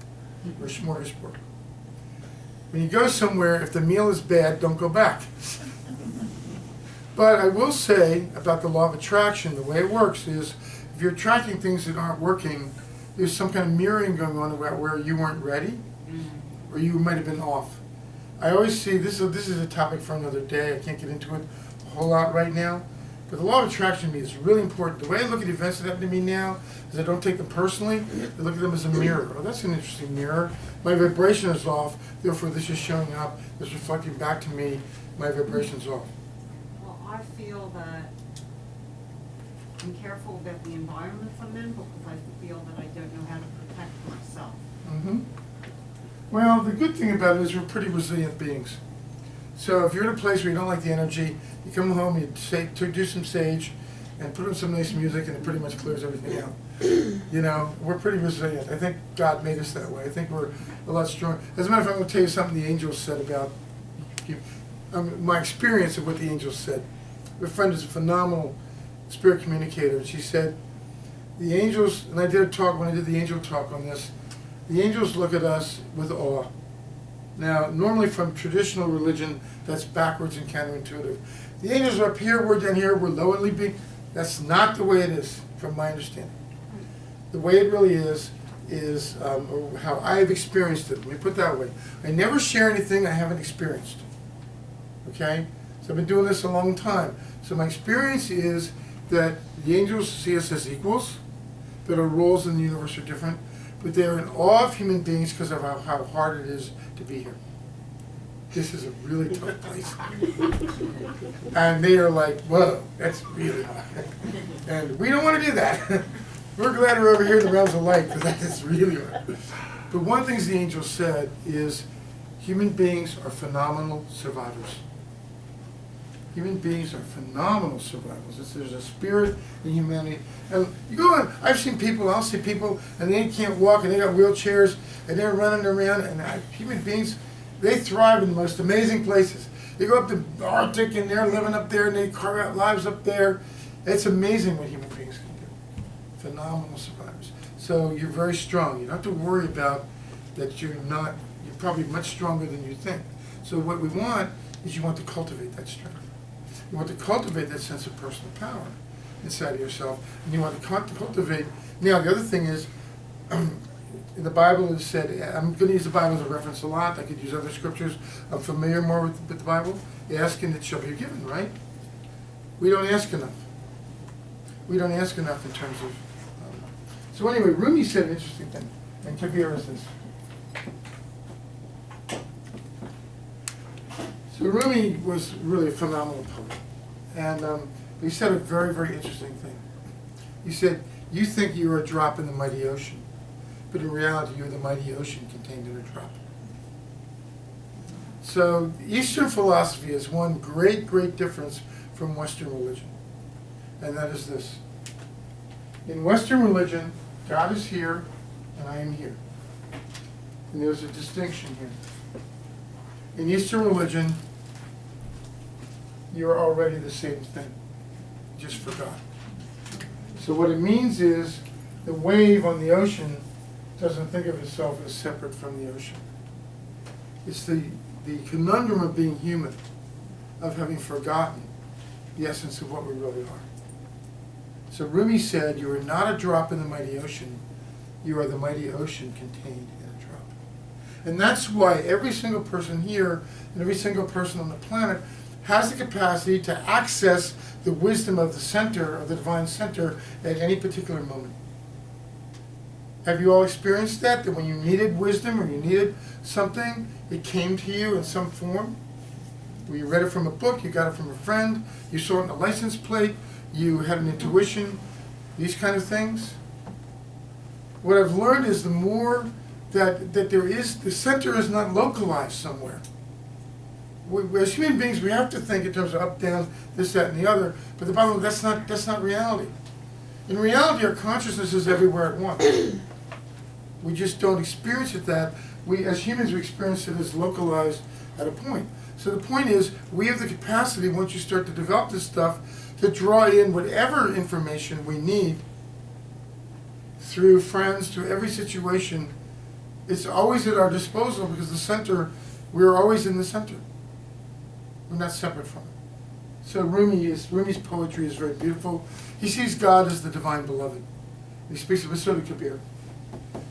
or a smorgasbord. When you go somewhere, if the meal is bad, don't go back. But I will say about the law of attraction, the way it works is if you're attracting things that aren't working, there's some kind of mirroring going on about where you weren't ready or you might have been off. I always see, this is a topic for another day, I can't get into it a whole lot right now, but the law of attraction to me is really important. The way I look at events that happen to me now is I don't take them personally, I look at them as a mirror. Oh, that's an interesting mirror. My vibration is off, therefore this is showing up, it's reflecting back to me, my vibration's off. Well, I feel that I'm careful about the environments I'm in because I feel that I don't know how to protect myself. Mm-hmm. Well, the good thing about it is we're pretty resilient beings. So if you're in a place where you don't like the energy, you come home, you do some sage, and put on some nice music, and it pretty much clears everything out. You know, we're pretty resilient. I think God made us that way. I think we're a lot stronger. As a matter of fact, I'm going to tell you something the angels said about you. My experience of what the angels said. My friend is a phenomenal spirit communicator, and she said, the angels, and I did a talk when I did the angel talk on this, the angels look at us with awe. Now, normally from traditional religion, that's backwards and counterintuitive. The angels are up here, we're down here, we're lowly beings. That's not the way it is, from my understanding. The way it really is or how I have experienced it. Let me put it that way. I never share anything I haven't experienced. Okay? So I've been doing this a long time. So my experience is that the angels see us as equals, that our roles in the universe are different, but they're in awe of human beings because of how hard it is to be here. This is a really tough place. And they are like, whoa, that's really hard. And we don't want to do that. We're glad we're over here in the realms of light because that is really hard. But one of the things the angels said is human beings are phenomenal survivors. Human beings are phenomenal survivors. There's a spirit in humanity. And you go on, I've seen people, I'll see people, and they can't walk, and they got wheelchairs, and they're running around, and human beings, they thrive in the most amazing places. They go up to the Arctic, and they're living up there, and they carve out lives up there. It's amazing what human beings can do. Phenomenal survivors. So you're very strong. You don't have to worry about that you're probably much stronger than you think. So what we want is you want to cultivate that strength. You want to cultivate that sense of personal power inside of yourself, and you want to cultivate. Now, the other thing is, in the Bible it said, I'm going to use the Bible as a reference a lot. I could use other scriptures. I'm familiar more with the Bible. Ask and it shall be given, right? We don't ask enough. We don't ask enough in terms of. So anyway, Rumi said an interesting thing, and Kabir is this. So Rumi was really a phenomenal poet, and he said a very, very interesting thing. He said, "You think you are a drop in the mighty ocean, but in reality, you're the mighty ocean contained in a drop." So Eastern philosophy is one great, great difference from Western religion, and that is this. In Western religion, God is here, and I am here. And there's a distinction here. In Eastern religion, you're already the same thing, just for God. So what it means is, the wave on the ocean doesn't think of itself as separate from the ocean. It's the conundrum of being human, of having forgotten the essence of what we really are. So Rumi said, you are not a drop in the mighty ocean, you are the mighty ocean contained in a drop. And that's why every single person here and every single person on the planet has the capacity to access the wisdom of the center, of the divine center, at any particular moment. Have you all experienced that? That when you needed wisdom or you needed something, it came to you in some form? Where you read it from a book, you got it from a friend, you saw it in a license plate, you had an intuition, these kind of things? What I've learned is the more that there is, the center is not localized somewhere. As human beings, we have to think in terms of up, down, this, that, and the other, but the bottom line, that's not reality. In reality, our consciousness is everywhere at once. We just don't experience it that. We, as humans, we experience it as localized at a point. So the point is, we have the capacity, once you start to develop this stuff, to draw in whatever information we need through friends, through every situation. It's always at our disposal because the center, we're always in the center. We're not separate from it. So Rumi's poetry is very beautiful. He sees God as the divine beloved. He speaks of it, so did Kabir.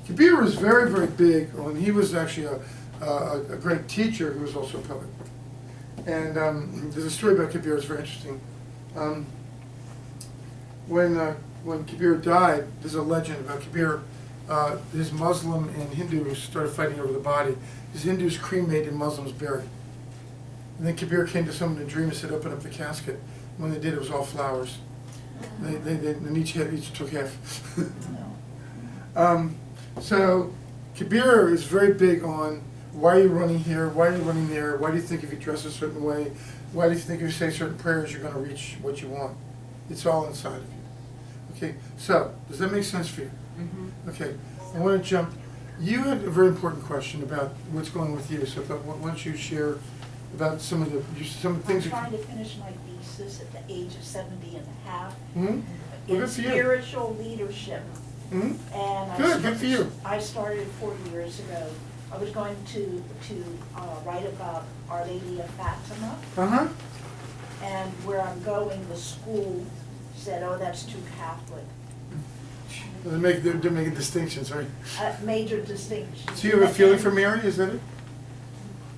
Kabir was very, very big, and he was actually a great teacher who was also a poet. And there's a story about Kabir that's very interesting. When Kabir died, there's a legend about Kabir. His Muslim and Hindus started fighting over the body. His Hindus cremated and Muslims buried. And then Kabir came to someone in a dream and said, open up the casket. When they did, it was all flowers. And each took half. So Kabir is very big on, why are you running here? Why are you running there? Why do you think if you dress a certain way? Why do you think if you say certain prayers, you're going to reach what you want? It's all inside of you. Okay, so does that make sense for you? Mm-hmm. Okay, I want to jump. You had a very important question about what's going on with you. So why don't you share about some of the things. I'm trying to finish my thesis at the age of 70 and a half. Mm-hmm. Well, In spiritual leadership. Mm-hmm. And good for you. I started 4 years ago. I was going to write about Our Lady of Fatima. Uh-huh. And where I'm going, the school said, oh, that's too Catholic. They're making distinctions, right? Major distinctions. So you have a feeling for Mary, is that it?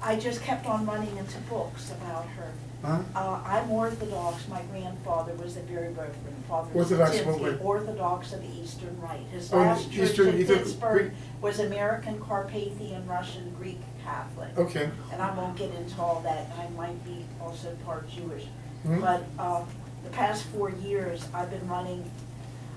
I just kept on running into books about her. Uh-huh. I'm Orthodox. My grandfather was a very reverend father. Orthodox, what way? Orthodox of the Eastern Rite. His Oh, last church Eastern, in either Pittsburgh Greek? was American, Carpathian, Russian, Greek, Catholic. Okay. And I won't get into all that. I might be also part Jewish. Mm-hmm. But the past 4 years, I've been running.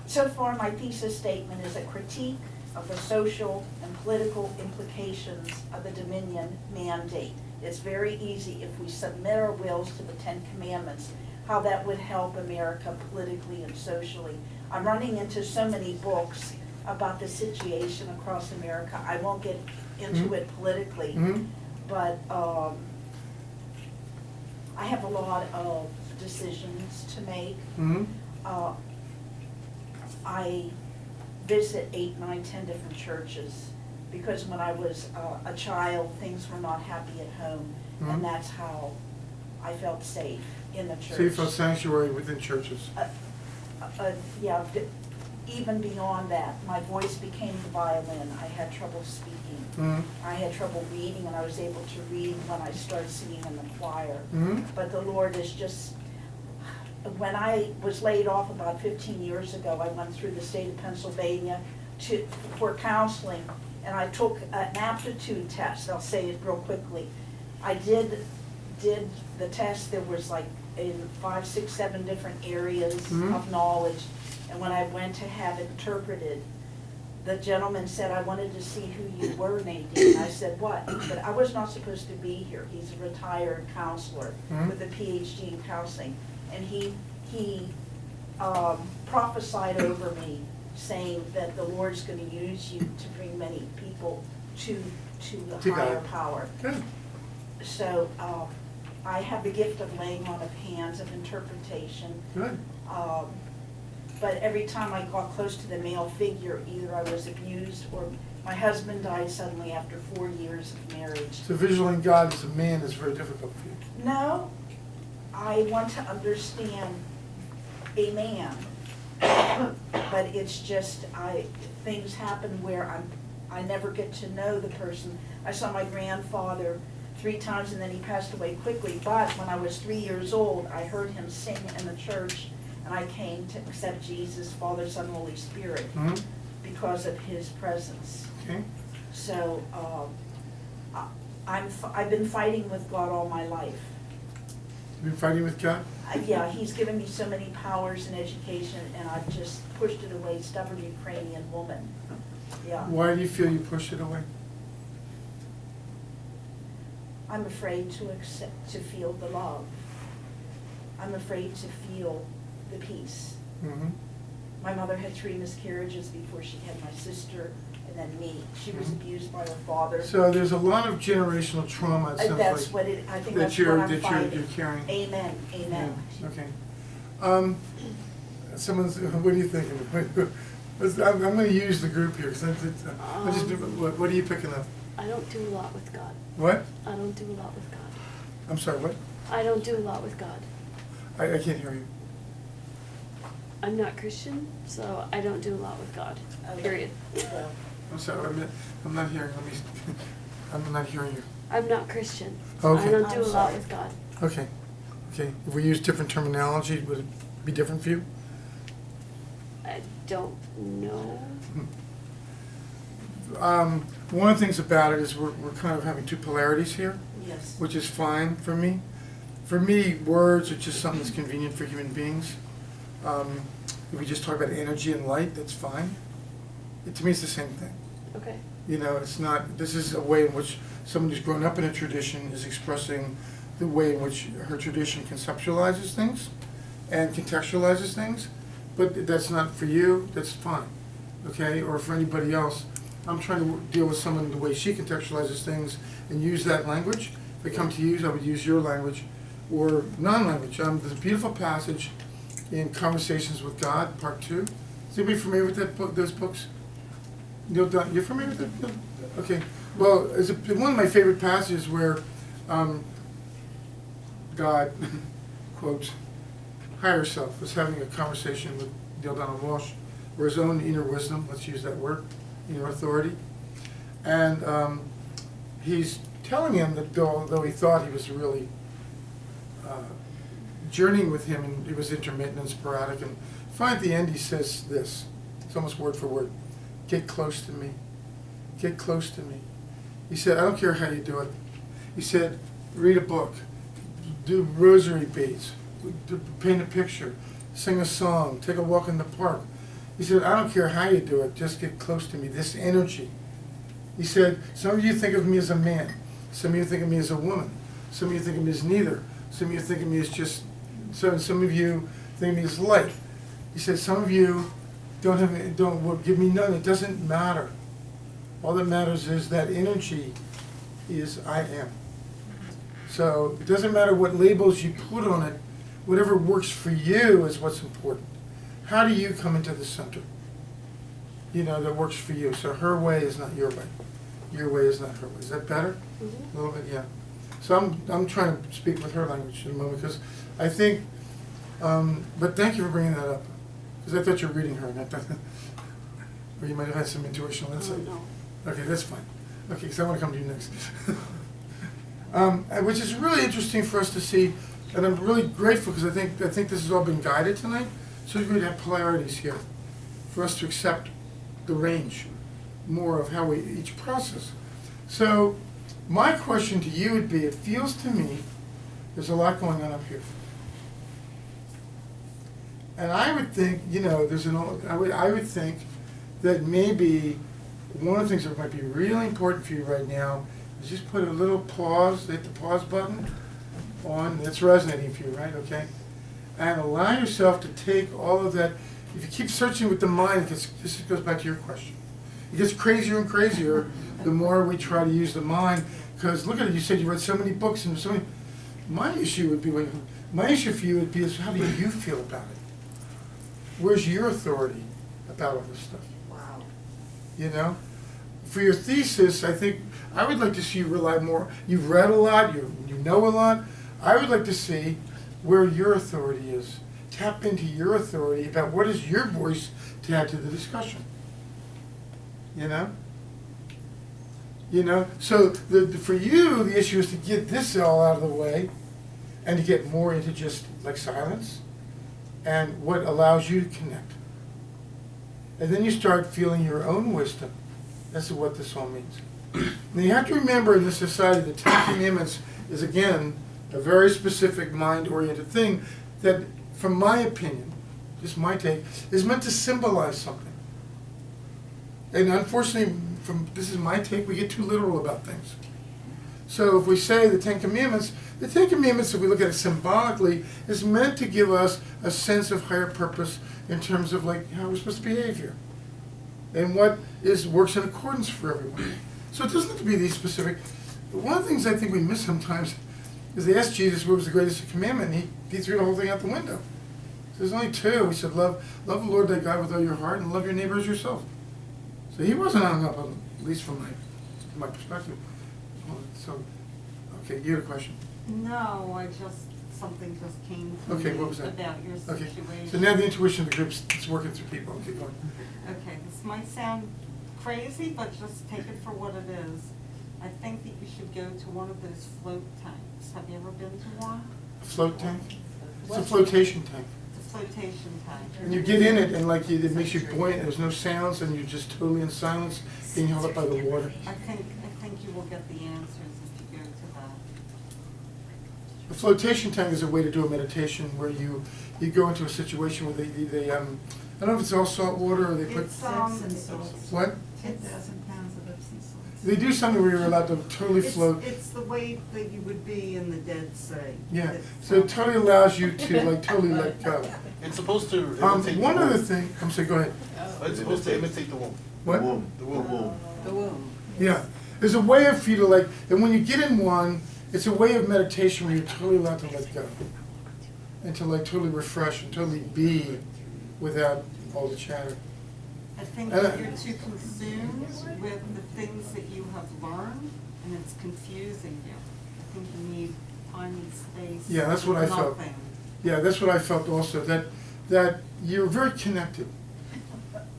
So far, my thesis statement is a critique of the social and political implications of the Dominion Mandate. It's very easy if we submit our wills to the 10 Commandments, how that would help America politically and socially. I'm running into so many books about the situation across America. I won't get into it politically, but I have a lot of decisions to make. I visit 8, 9, 10 different churches because when I was a child, things were not happy at home, and that's how I felt safe in the church. So you felt sanctuary within churches? Yeah, even beyond that, my voice became the violin. I had trouble speaking. I had trouble reading, and I was able to read when I started singing in the choir. But the Lord is just, when I was laid off about 15 years ago, I went through the state of Pennsylvania for counseling, and I took an aptitude test. I'll say it real quickly. I did the test. There was like in 5, 6, 7 different areas of knowledge, and when I went to have it interpreted, the gentleman said, I wanted to see who you were, Nadine. I said, what? He said, I was not supposed to be here. He's a retired counselor with a PhD in counseling. And he prophesied over me, saying that the Lord's going to use you to bring many people to the higher power. Good. So I have the gift of laying on of hands, of interpretation. Good. But every time I got close to the male figure, either I was abused or my husband died suddenly after 4 years of marriage. So visualizing God as a man is very difficult for you. No, I want to understand a man, but it's just things happen where I never get to know the person. I saw my grandfather 3 times and then he passed away quickly, but when I was 3 years old, I heard him sing in the church, and I came to accept Jesus, Father, Son, Holy Spirit, because of his presence. Okay. So I've been fighting with God all my life. You've been fighting with God? Yeah, he's given me so many powers and education, and I've just pushed it away, stubborn Ukrainian woman. Yeah. Why do you feel you push it away? I'm afraid to feel the love. I'm afraid to feel the peace. My mother had 3 miscarriages before she had my sister, and then me. She was abused by her father. So there's a lot of generational trauma, it sounds That's like, what it, I think that that's what I'm you're fighting. carrying. Amen, amen. Yeah, okay. Someone's, what are you thinking? I'm going to use the group here, because what are you picking up? I don't do a lot with God. What? I don't do a lot with God. I'm sorry, what? I don't do a lot with God. I can't hear you. I'm not Christian, so I don't do a lot with God, period. Well, I'm sorry, I'm not hearing, I'm not hearing you. I'm not Christian, so Okay. I don't I'm do a lot sorry. with God. Okay, okay. If we use different terminology, would it be different for you? I don't know. One of the things about it is we're kind of having 2 polarities here, yes. which is fine for me. For me, words are just something that's convenient for human beings. If we just talk about energy and light, that's fine. To me, it's the same thing. Okay. You know, it's not, this is a way in which someone who's grown up in a tradition is expressing the way in which her tradition conceptualizes things and contextualizes things, but that's not for you, that's fine, okay? Or for anybody else. I'm trying to deal with someone the way she contextualizes things and use that language. If I come to you, I would use your language or non-language. There's a beautiful passage in Conversations with God, Part 2. Is anybody familiar with that book, those books? Neil Dunn, you're familiar with that? Okay. Well, it's one of my favorite passages where God, quote, higher self, was having a conversation with Neil Donald Walsh, or his own inner wisdom, let's use that word, inner authority. And he's telling him that though he thought he was really journeying with him, and it was intermittent and sporadic, and finally at the end he says this, it's almost word for word, get close to me, get close to me. He said, I don't care how you do it. He said, read a book, do rosary beads, paint a picture, sing a song, take a walk in the park. He said, I don't care how you do it, just get close to me, this energy. He said, some of you think of me as a man, some of you think of me as a woman, some of you think of me as neither, some of you think of me as just, some of you think of me as light. He said, some of you don't give me none, it doesn't matter. All that matters is that energy is I am. So it doesn't matter what labels you put on it, whatever works for you is what's important. How do you come into the center? You know, that works for you. So her way is not your way. Your way is not her way. Is that better? A little bit, yeah. So I'm trying to speak with her language in a moment, because I think, but thank you for bringing that up. Because I thought you were reading her, not that, or you might have had some intuitional insight. no. Okay, that's fine. Okay, because I want to come to you next. Which is really interesting for us to see, and I'm really grateful because I think this has all been guided tonight. So we're going to have polarities here for us to accept the range more of how we each process. So my question to you would be, it feels to me there's a lot going on up here. And I would think, I would think that maybe one of the things that might be really important for you right now is just put a little pause, hit the pause button on, that's resonating for you, right, okay? And allow yourself to take all of that. If you keep searching with the mind, this goes back to your question. It gets crazier and crazier the more we try to use the mind, because look at it, you said you read so many books and so many. My issue for you would be is how do you feel about it? Where's your authority about all this stuff? Wow. You know? For your thesis, I think, I would like to see you rely more, you've read a lot, you know a lot. I would like to see where your authority is. Tap into your authority about what is your voice to add to the discussion. You know? So for you, the issue is to get this all out of the way and to get more into just like silence and what allows you to connect. And then you start feeling your own wisdom. That's what this all means. Now you have to remember in this society the Ten Commandments is again a very specific mind-oriented thing that, from my opinion, just my take, is meant to symbolize something. And unfortunately, this is my take, we get too literal about things. So if we say the Ten Commandments, if we look at it symbolically, is meant to give us a sense of higher purpose in terms of like how we're supposed to behave here. And what works in accordance for everyone. So it doesn't have to be these specific. One of the things I think we miss sometimes is they asked Jesus what was the greatest commandment, and he threw the whole thing out the window. So there's only two. He said, love the Lord thy God with all your heart, and love your neighbor as yourself. So he wasn't hung up on, at least from my perspective. So, okay, you had a question? No, something just came to Okay, me what was that? about your Okay, situation. so now the intuition of the group's it's working through people. Okay, go on. Okay, this might sound crazy, but just take it for what it is. I think that you should go to one of those float tanks. Have you ever been to one? A float tank? It's a flotation tank. It's a flotation tank. And you get in it and like it makes you buoyant, there's no sounds and you're just totally in silence, being held up by the water. I think you will get the answers if you go to that. A flotation tank is a way to do a meditation where you go into a situation where they I don't know if it's all salt water or they put, It's, Epsom salts. what? 10,000 pounds of Epsom salts. They do something where you're allowed to totally float. It's the way that you would be in the Dead Sea. Yeah, It's, so it totally allows you to like totally let go. It's supposed to imitate the One womb. other thing, I'm sorry, go ahead. It's supposed to imitate the womb. What? The womb. The womb. Yeah, there's a way for you to like, and when you get in one, it's a way of meditation where you're totally allowed to let go. And to like totally refresh and totally be without all the chatter. I think that you're too consumed with the things that you have learned, and it's confusing you. I think you need time and space. Yeah, that's what I felt. Nothing. Yeah, that's what I felt also, that you're very connected.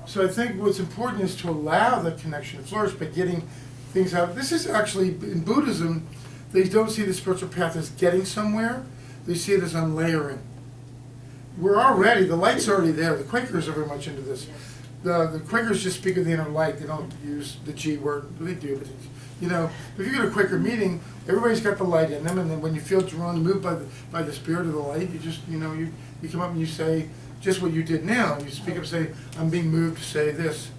So I think what's important is to allow the connection to flourish by getting things out. This is actually, in Buddhism, they don't see the spiritual path as getting somewhere, they see it as unlayering. The light's already there. The Quakers are very much into this. The Quakers just speak of the inner light. They don't use the G word. They do, but it's, if you go to a Quaker meeting, everybody's got the light in them, and then when you feel drawn, moved by the spirit of the light, you just, you come up and you say just what you did now. You speak up and say, I'm being moved to say this.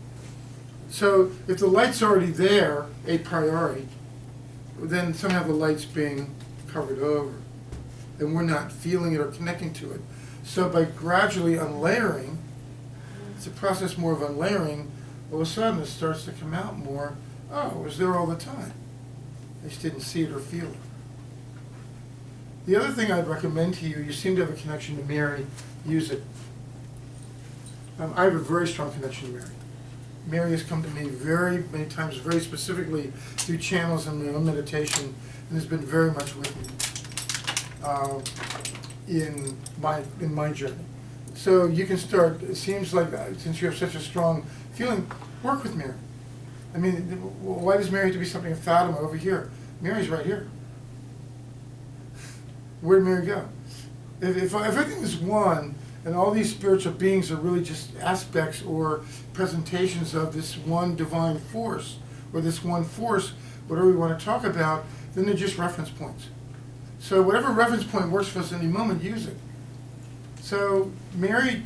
So if the light's already there, a priori, then somehow the light's being covered over, and we're not feeling it or connecting to it. So by gradually unlayering, it's a process more of unlayering, all of a sudden it starts to come out more, oh, it was there all the time. I just didn't see it or feel it. The other thing I'd recommend to you, you seem to have a connection to Mary, use it. I have a very strong connection to Mary. Mary has come to me very many times, very specifically through channels in my own meditation, and has been very much with me in my journey. So you can start, it seems like, since you have such a strong feeling, work with Mary. I mean, why does Mary have to be something of Fatima over here? Mary's right here. Where'd Mary go? If everything is one, and all these spiritual beings are really just aspects or presentations of this one divine force, or this one force, whatever we want to talk about, then they're just reference points. So whatever reference point works for us at any moment, use it. So Mary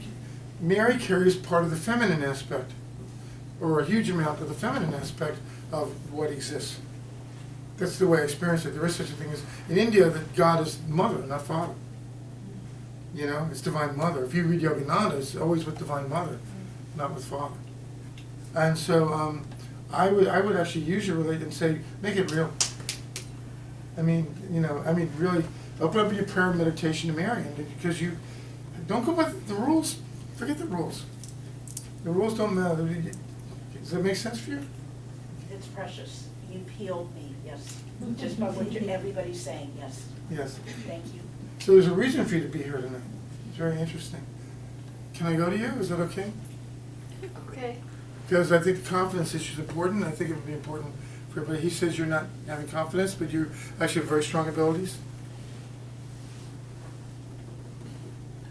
carries part of the feminine aspect, or a huge amount of the feminine aspect of what exists. That's the way I experience it. There is such a thing as, in India, that God is mother, not father. You know, it's divine mother. If you read Yogananda, it's always with divine mother, not with father. And so I would actually use your relate and say, make it real. I mean, really, open up your prayer and meditation to Mary, because you don't go with the rules. Forget the rules. The rules don't matter. Does that make sense for you? It's precious. You've healed me, yes. Just by what everybody's saying, yes. Yes. Thank you. So there's a reason for you to be here tonight. It's very interesting. Can I go to you? Is that okay? Okay. Because I think the confidence issue is important. I think it would be important for everybody. He says you're not having confidence, but you actually have very strong abilities.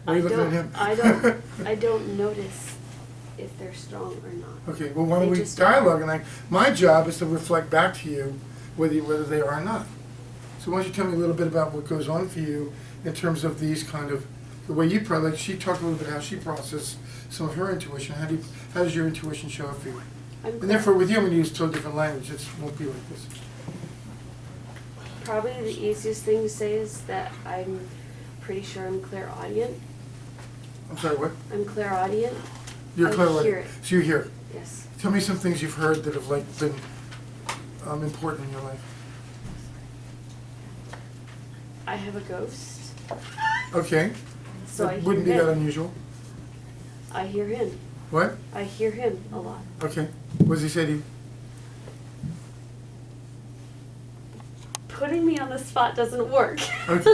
Why are you looking at him? I don't notice if they're strong or not. Okay, well, why don't They we just dialogue? And my job is to reflect back to you whether they are or not. So why don't you tell me a little bit about what goes on for you in terms of these kind of, the way you probably, like she talked a little bit how she processed some of her intuition. How does your intuition show up for you? And therefore with you, I'm going to use a totally different language. It won't be like this. Probably the easiest thing to say is that I'm pretty sure I'm clairaudient. I'm sorry, what? I'm clairaudient. You're I clairaudient. hear it. So you hear it. Yes. Tell me some things you've heard that have like been important in your life. I have a ghost. Okay. So I That hear wouldn't be that him. unusual. I hear him. What? I hear him a lot. Okay. What does he say to you? Putting me on the spot doesn't work. Okay.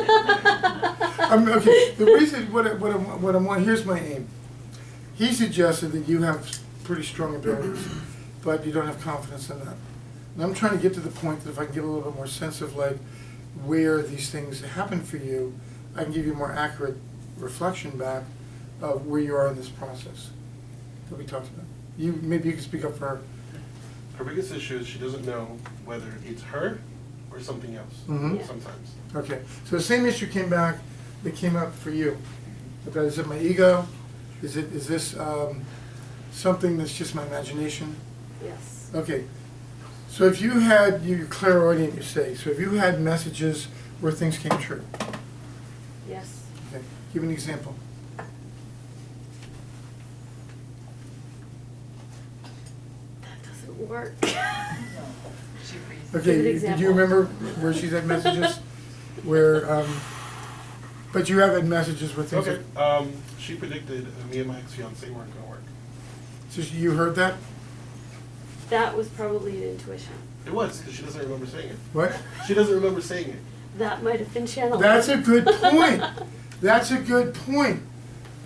Okay. The reason what I want, here's my aim. He suggested that you have pretty strong abilities, but you don't have confidence in that. And I'm trying to get to the point that if I can get a little bit more sense of like where these things happen for you, I can give you more accurate reflection back of where you are in this process that we talked about. Maybe you can speak up for her. Her biggest issue is she doesn't know whether it's her or something else, Mhm. Yeah. sometimes. Okay. So the same issue came back that came up for you. About, is it my ego? Is this something that's just my imagination? Yes. Okay. So if you had, you're clairaudient, you say, so if you had messages where things came true, Yes. okay, give me an example. That doesn't work. Okay, Give an did example. you remember where she's had messages? Where, but you have had messages where things Okay, are, she predicted me and my ex-fiance weren't gonna work. so you heard that? That was probably an intuition. It was, because she doesn't remember saying it. What? She doesn't remember saying it. That might have been channeled. That's a good point. That's a good point.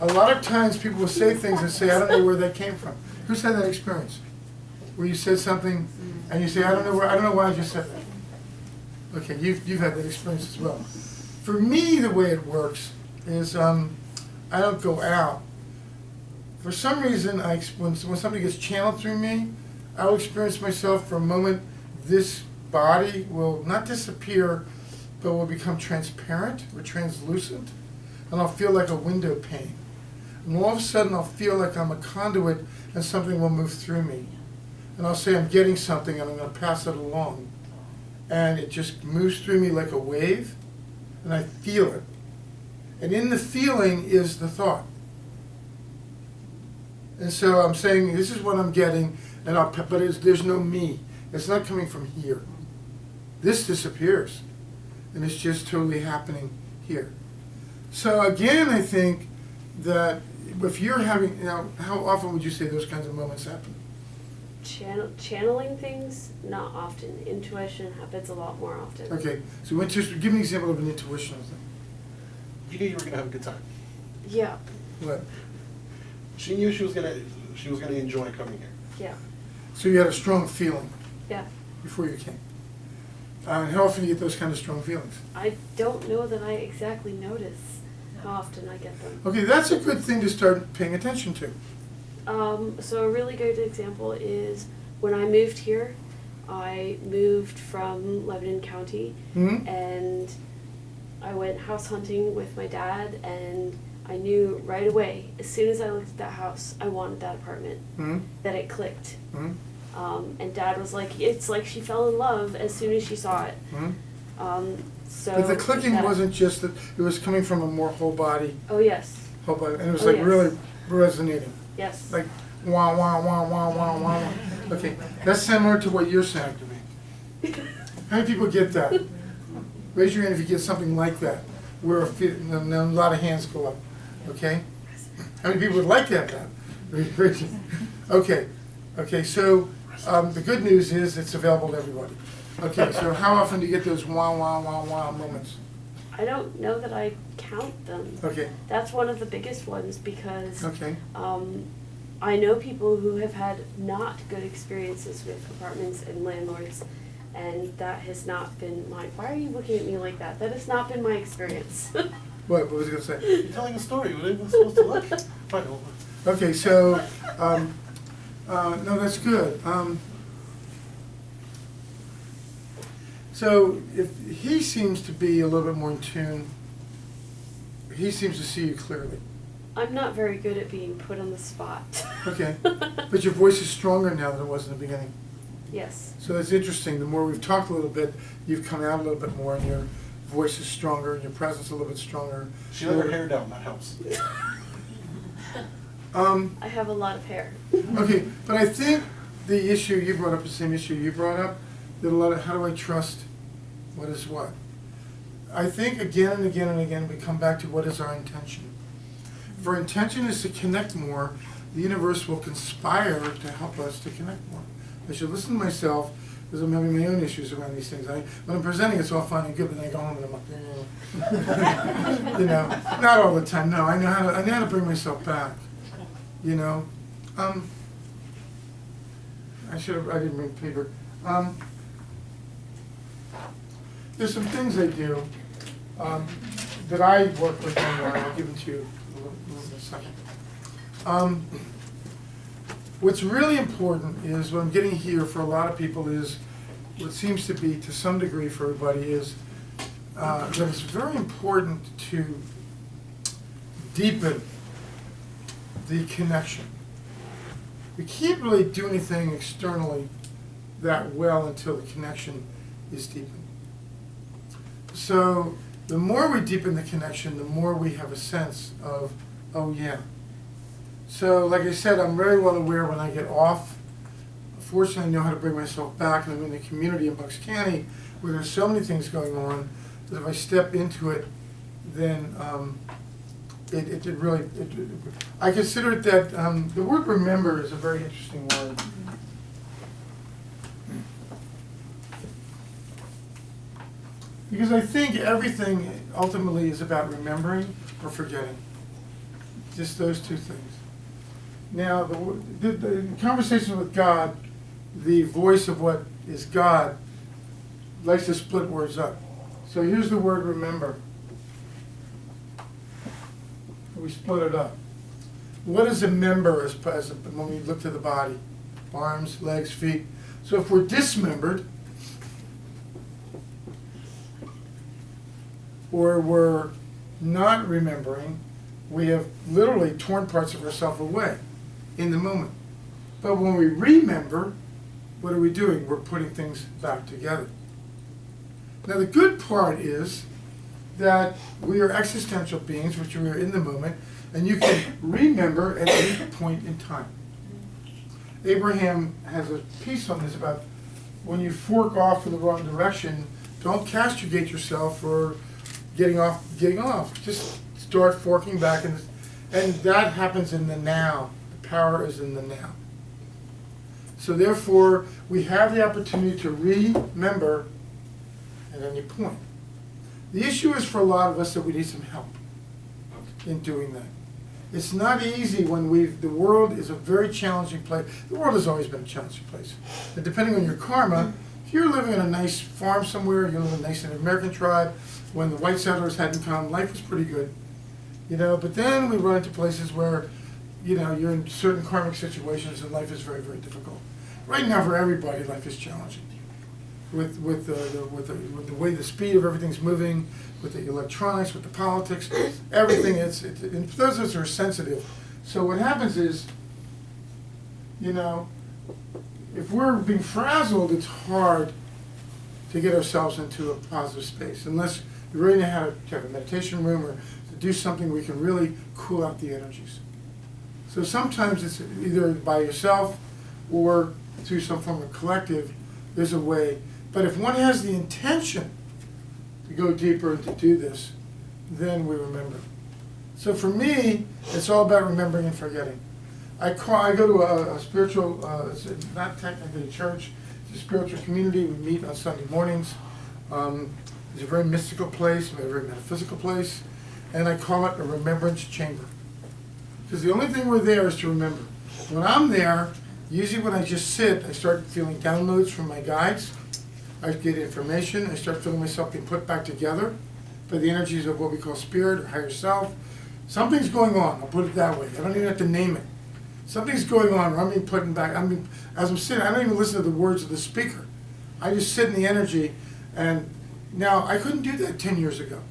A lot of times people will say things and say, I don't know where that came from. Who's had that experience? Where you said something and you say, I don't know why I just said that. Okay, you've had that experience as well. For me, the way it works is I don't go out. For some reason, when something gets channeled through me, I will experience myself for a moment. This body will not disappear, but will become transparent or translucent, and I'll feel like a window pane. And all of a sudden, I'll feel like I'm a conduit, and something will move through me. And I'll say I'm getting something, and I'm going to pass it along. And it just moves through me like a wave, and I feel it. And in the feeling is the thought. And so I'm saying, this is what I'm getting, but there's no me. It's not coming from here. This disappears. And it's just totally happening here. So again, I think that if you're having, how often would you say those kinds of moments happen? Channeling things, not often. Intuition happens a lot more often. Okay, so just give me an example of an intuitional thing. You knew you were gonna have a good time. Yeah. What? She knew she was gonna enjoy coming here. Yeah, So you had a strong feeling yeah. before you came. And how often do you get those kind of strong feelings? I don't know that I exactly notice how often I get them. Okay, that's a good thing to start paying attention to. So a really good example is when I moved here, I moved from Lebanon County, Hmm? and I went house hunting with my dad, and I knew right away, as soon as I looked at that house, I wanted that apartment, Hmm? that it clicked. Hmm? And Dad was like, it's like she fell in love as soon as she saw it. Hmm? So. But the clicking that- wasn't just that, it was coming from a more whole body, Oh, yes, and it was Oh, like yes. really resonating. yes. Like wah wah wah wah wah wah. Okay, that's similar to what you're saying to me. How many people get that? Raise your hand if you get something like that. Where a lot of hands go up. Okay. How many people would like to have that? Raise your- Okay. Okay. So the good news is it's available to everybody. Okay. So how often do you get those wah wah wah wah moments? I don't know that I count them. Okay. That's one of the biggest ones because Okay. I know people who have had not good experiences with apartments and landlords, and that has not been my. Why are you looking at me like that? That has not been my experience. What was I gonna say? You're telling a story. What are you supposed to look? Fine. Okay, so, no, that's good. So if he seems to be a little bit more in tune, he seems to see you clearly. I'm not very good at being put on the spot. Okay, but your voice is stronger now than it was in the beginning. Yes. So that's interesting. The more we've talked a little bit, you've come out a little bit more, and your voice is stronger, and your presence a little bit stronger. She let her hair down. That helps. I have a lot of hair. Okay, but I think the issue you brought up, the same issue you brought up, that a lot of how do I trust what is what? I think again and again and again we come back to what is our intention. If our intention is to connect more, the universe will conspire to help us to connect more. I should listen to myself because I'm having my own issues around these things. When I'm presenting, it's all fine and good, but then I go home and I'm like, you know, not all the time. No, I know how to bring myself back. You know, I didn't bring paper. There's some things I do that I work with them on. I'll give them to you in a second. What's really important is what I'm getting here for a lot of people is what seems to be to some degree for everybody is that it's very important to deepen the connection. We can't really do anything externally that well until the connection is deepened. So the more we deepen the connection, the more we have a sense of, oh yeah. So like I said, I'm very well aware when I get off. Fortunately, I know how to bring myself back, and I'm in the community in Bucks County where there's so many things going on that if I step into it, then I consider it that the word remember is a very interesting word. Because I think everything ultimately is about remembering or forgetting. Just those two things. Now, the conversation with God, the voice of what is God, likes to split words up. So here's the word remember. We split it up. What is a member when we look to the body? Arms, legs, feet. So if we're dismembered, or we're not remembering, we have literally torn parts of ourselves away in the moment. But when we remember, what are we doing? We're putting things back together. Now the good part is that we are existential beings, which we are in the moment, and you can remember at any point in time. Abraham has a piece on this about when you fork off in the wrong direction, don't castigate yourself for getting off. Just start forking back, and that happens in the now. The power is in the now. So therefore, we have the opportunity to remember at any point. The issue is for a lot of us that we need some help in doing that. It's not easy when the world is a very challenging place. The world has always been a challenging place. And depending on your karma, if you're living in a nice farm somewhere, you're living nice in an American tribe, when the white settlers hadn't come, life was pretty good. You know, but then we run into places where, you know, you're in certain karmic situations and life is very, very difficult. Right now for everybody, life is challenging. With the way the speed of everything's moving, with the electronics, with the politics, everything, and for those of us who are sensitive. So what happens is, you know, if we're being frazzled, it's hard to get ourselves into a positive space, unless you really know how to have a meditation room or to do something where you can really cool out the energies. So sometimes it's either by yourself or through some form of collective, there's a way. But if one has the intention to go deeper and to do this, then we remember. So for me, it's all about remembering and forgetting. I go to a spiritual, it's not technically a church, it's a spiritual community. We meet on Sunday mornings. It's a very mystical place, a very metaphysical place, and I call it a remembrance chamber. Because the only thing we're there is to remember. When I'm there, usually when I just sit, I start feeling downloads from my guides. I get information, I start feeling myself being put back together by the energies of what we call spirit or higher self. Something's going on, I'll put it that way. I don't even have to name it. Something's going on where I'm being put back. As I'm sitting, I don't even listen to the words of the speaker. I just sit in the energy, and now I couldn't do that 10 years ago.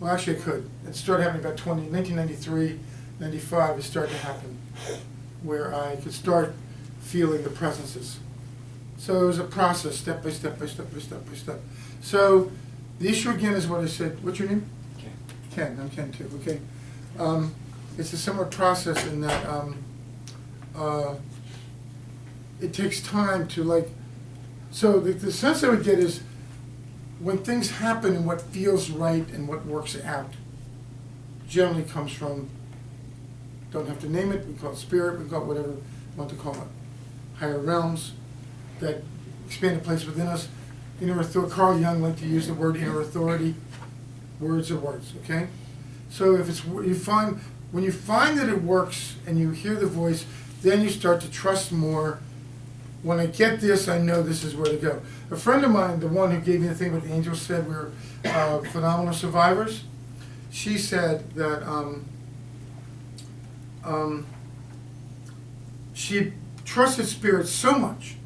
Well, actually I could. It started happening about 1993, 95, it started to happen, where I could start feeling the presences. So it was a process, step by step by step by step by step. So the issue again is what I said. What's your name? Ken. I'm Ken too. Okay. It's a similar process in that it takes time to like. So the sense I would get is when things happen and what feels right and what works out generally comes from. Don't have to name it. We call it spirit. We call it whatever we want to call it. Higher realms. That expanded place within us. Inner authority. Carl Jung liked to use the word inner authority. Words are words, okay? So if it's when you find that it works and you hear the voice, then you start to trust more. When I get this, I know this is where to go. A friend of mine, the one who gave me the thing what the angels said, we're phenomenal survivors. She said that she trusted spirit so much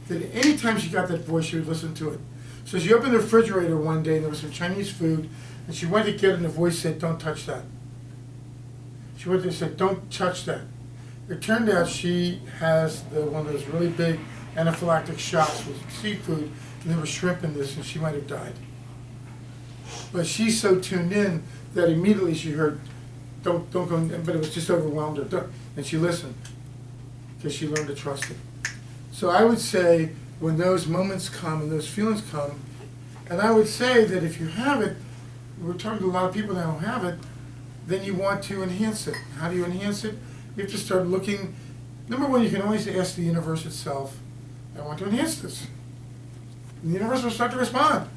that any time she got that voice, she would listen to it. So she opened the refrigerator one day and there was some Chinese food, and she went to get it and the voice said, "Don't touch that." She went there and said, "Don't touch that." It turned out she has one of those really big anaphylactic shocks with seafood, and there was shrimp in this, and she might have died. But she's so tuned in that immediately she heard, don't go, but it was just overwhelmed her, and she listened, because she learned to trust it. So I would say when those moments come and those feelings come, and I would say that if you have it, we're talking to a lot of people now who have it, then you want to enhance it. How do you enhance it? You have to start looking. Number one, you can always ask the universe itself, I want to enhance this. And the universe will start to respond.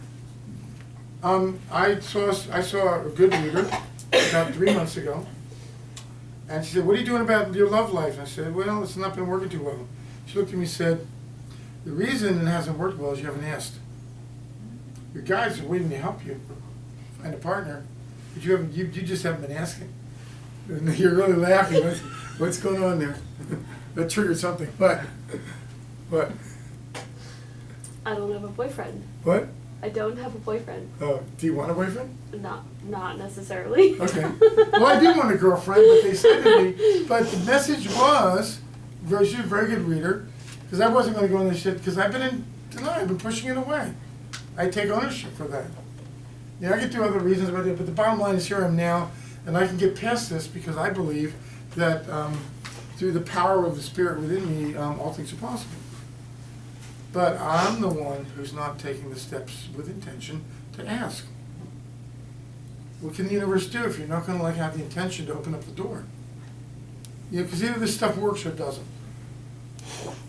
I saw a good reader about 3 months ago, and she said, "What are you doing about your love life?" And I said, "Well, it's not been working too well." She looked at me and said, "The reason it hasn't worked well is you haven't asked. Your guides are waiting to help you find a partner, but you just haven't been asking." And you're really laughing. What's going on there? That triggered something. What? I don't have a boyfriend. What? I don't have a boyfriend. Oh, do you want a boyfriend? Not necessarily. Okay. Well, I do want a girlfriend, but they said to me, but the message was, she's a very good reader, because I wasn't going to go in this shit, because I've been in denial, I've been pushing it away. I take ownership for that. Yeah, I could do other reasons about it, but the bottom line is here I am now, and I can get past this because I believe that through the power of the spirit within me, all things are possible. But I'm the one who's not taking the steps with intention to ask. What can the universe do if you're not going to have the intention to open up the door? You know, because either this stuff works or it doesn't.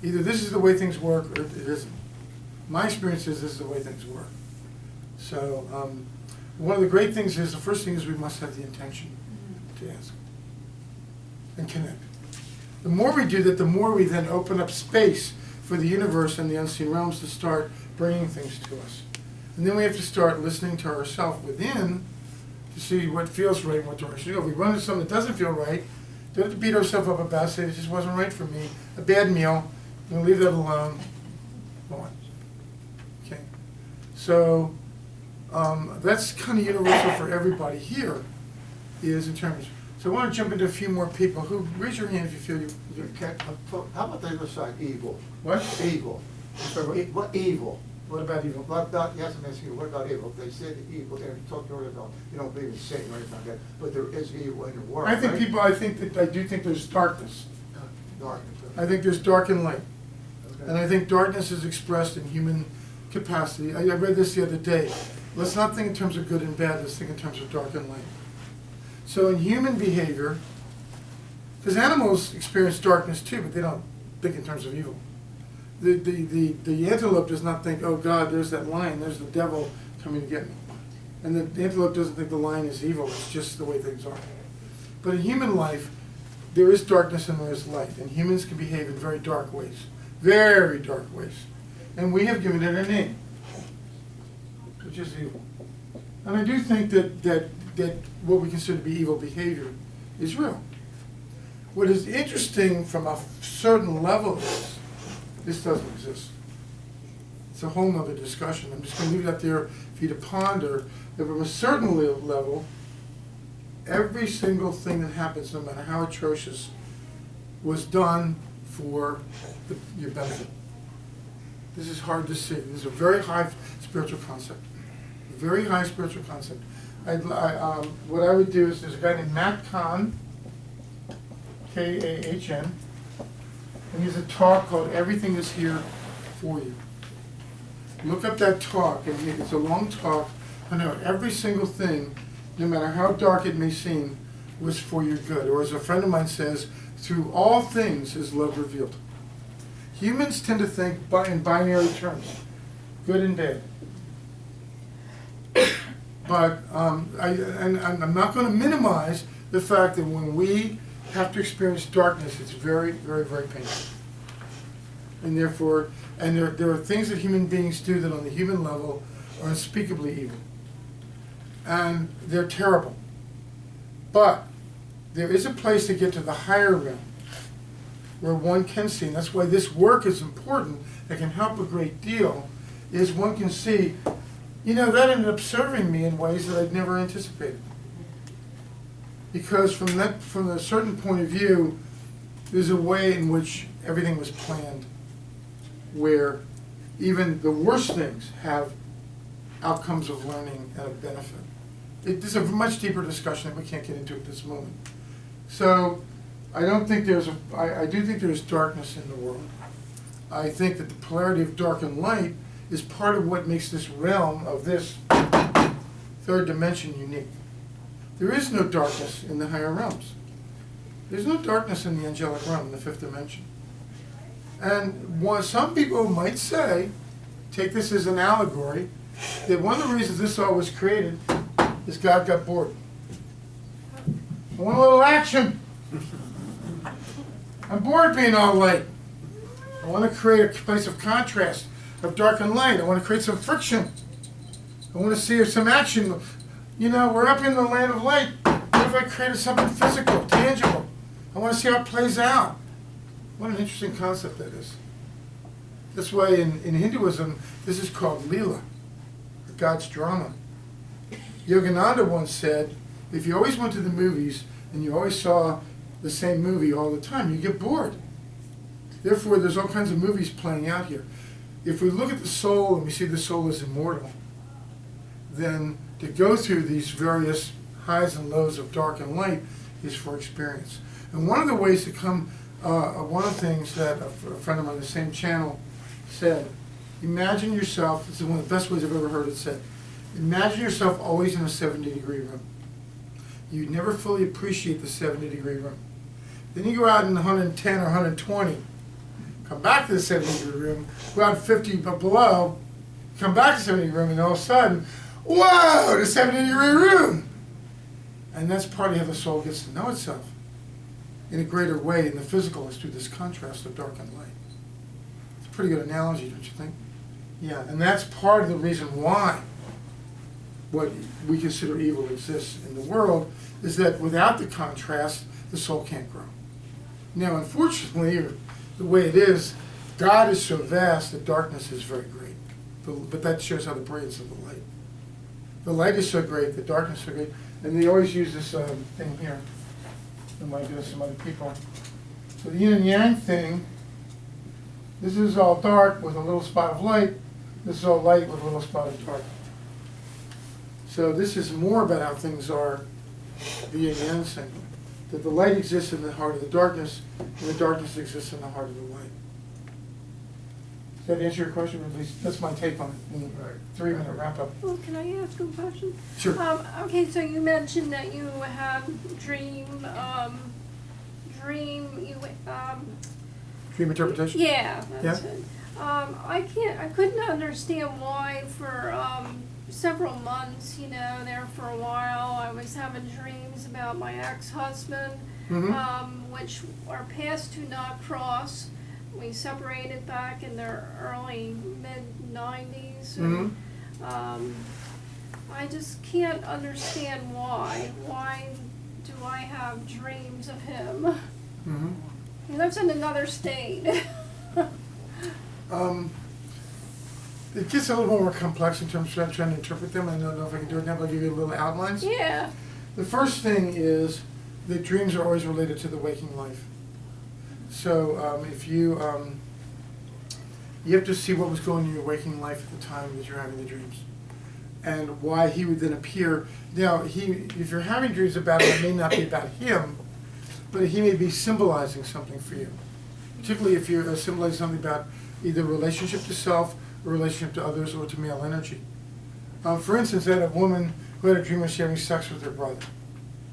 Either this is the way things work or it isn't. My experience is this is the way things work. So one of the great things is, the first thing is we must have the intention to ask. and connect. The more we do that, the more we then open up space for the universe and the unseen realms to start bringing things to us. And then we have to start listening to ourselves within to see what feels right and what direction to go. If we run into something that doesn't feel right, don't have to beat ourselves up about it, say it just wasn't right for me, a bad meal, I'm gonna leave that alone, go on. Okay, so that's kind of universal for everybody here, is in terms. So I want to jump into a few more people. Who, raise your hand if you feel you. Okay, how about the other side, evil? What? Evil. What evil? What about evil? What about, yes, I'm asking you, what about evil? They said evil, they talked earlier about, you don't believe in Satan or anything like that, but there is evil in the world, I think right? I do think there's darkness. Darkness. I think there's dark and light. Okay. And I think darkness is expressed in human capacity. I read this the other day. Let's not think in terms of good and bad, let's think in terms of dark and light. So in human behavior, because animals experience darkness too, but they don't think in terms of evil. The antelope does not think, oh God, there's that lion, there's the devil coming to get me. And the antelope doesn't think the lion is evil, it's just the way things are. But in human life, there is darkness and there is light, and humans can behave in very dark ways, very dark ways. And we have given it a name, which is evil. And I do think that what we consider to be evil behavior is real. What is interesting from a certain level is this doesn't exist. It's a whole nother discussion. I'm just going to leave that there for you to ponder that from a certain level, every single thing that happens, no matter how atrocious, was done for your benefit. This is hard to see. This is a very high spiritual concept. A very high spiritual concept. What I would do is, there's a guy named Matt Kahn, K-A-H-N, and he has a talk called Everything is Here for You. Look up that talk, and it's a long talk. I know every single thing, no matter how dark it may seem, was for your good. Or as a friend of mine says, through all things is love revealed. Humans tend to think in binary terms, good and bad. But I'm not going to minimize the fact that when we have to experience darkness, it's very, very, very painful. And therefore, there are things that human beings do that on the human level are unspeakably evil. And they're terrible. But there is a place to get to the higher realm where one can see, and that's why this work is important, that can help a great deal, is one can see, that ended up serving me in ways that I'd never anticipated. Because from a certain point of view, there's a way in which everything was planned, where even the worst things have outcomes of learning and of benefit. This is a much deeper discussion that we can't get into at this moment. So I do think there's darkness in the world. I think that the polarity of dark and light is part of what makes this realm of this third dimension unique. There is no darkness in the higher realms. There's no darkness in the angelic realm, in the fifth dimension. And some people might say, take this as an allegory, that one of the reasons this all was created is God got bored. I want a little action. I'm bored being all light. I want to create a place of contrast, of dark and light. I want to create some friction. I want to see some action. We're up in the land of light. What if I created something physical, tangible? I want to see how it plays out. What an interesting concept that is. That's why in Hinduism, this is called Leela, God's drama. Yogananda once said, if you always went to the movies and you always saw the same movie all the time, you get bored. Therefore, there's all kinds of movies playing out here. If we look at the soul and we see the soul is immortal, then to go through these various highs and lows of dark and light is for experience. And one of the ways to come, one of the things that a friend of mine on the same channel said, imagine yourself, this is one of the best ways I've ever heard it said, imagine yourself always in a 70-degree room. You'd never fully appreciate the 70-degree room. Then you go out in 110 or 120, come back to the 70-degree room, go out 50 but below, come back to the 70-degree room, and all of a sudden, whoa, the 70-degree room! And that's partly how the soul gets to know itself. in a greater way in the physical is through this contrast of dark and light. It's a pretty good analogy, don't you think? Yeah, and that's part of the reason why what we consider evil exists in the world, is that without the contrast, the soul can't grow. Now, unfortunately, or the way it is, God is so vast that darkness is very great. But that shows how the brilliance of the light. The light is so great, the darkness is so great. And they always use this thing here. I might do some other people. So the yin and yang thing, this is all dark with a little spot of light. This is all light with a little spot of dark. So this is more about how things are, the yin and yang thing. That the light exists in the heart of the darkness, and the darkness exists in the heart of the light. Does that answer your question? At least that's my take on it. In a 3-minute wrap up. Well, can I ask a question? Sure. Okay, so you mentioned that you had dream Interpretation? Yeah, that's Yeah. it. I couldn't understand why for several months, there for a while, I was having dreams about my ex-husband, which our paths do not cross. We separated back in the early mid-90s. I just can't understand why. Why do I have dreams of him? He lives in another state. It gets a little more complex in terms of trying to interpret them. I don't know if I can do it now, but I'll give you a little outlines. Yeah. The first thing is that dreams are always related to the waking life. So if you have to see what was going on in your waking life at the time that you're having the dreams, and why he would then appear. Now, if you're having dreams about him, it may not be about him, but he may be symbolizing something for you. Particularly if you're symbolizing something about either relationship to self, or relationship to others, or to male energy. For instance, I had a woman who had a dream of she having sex with her brother.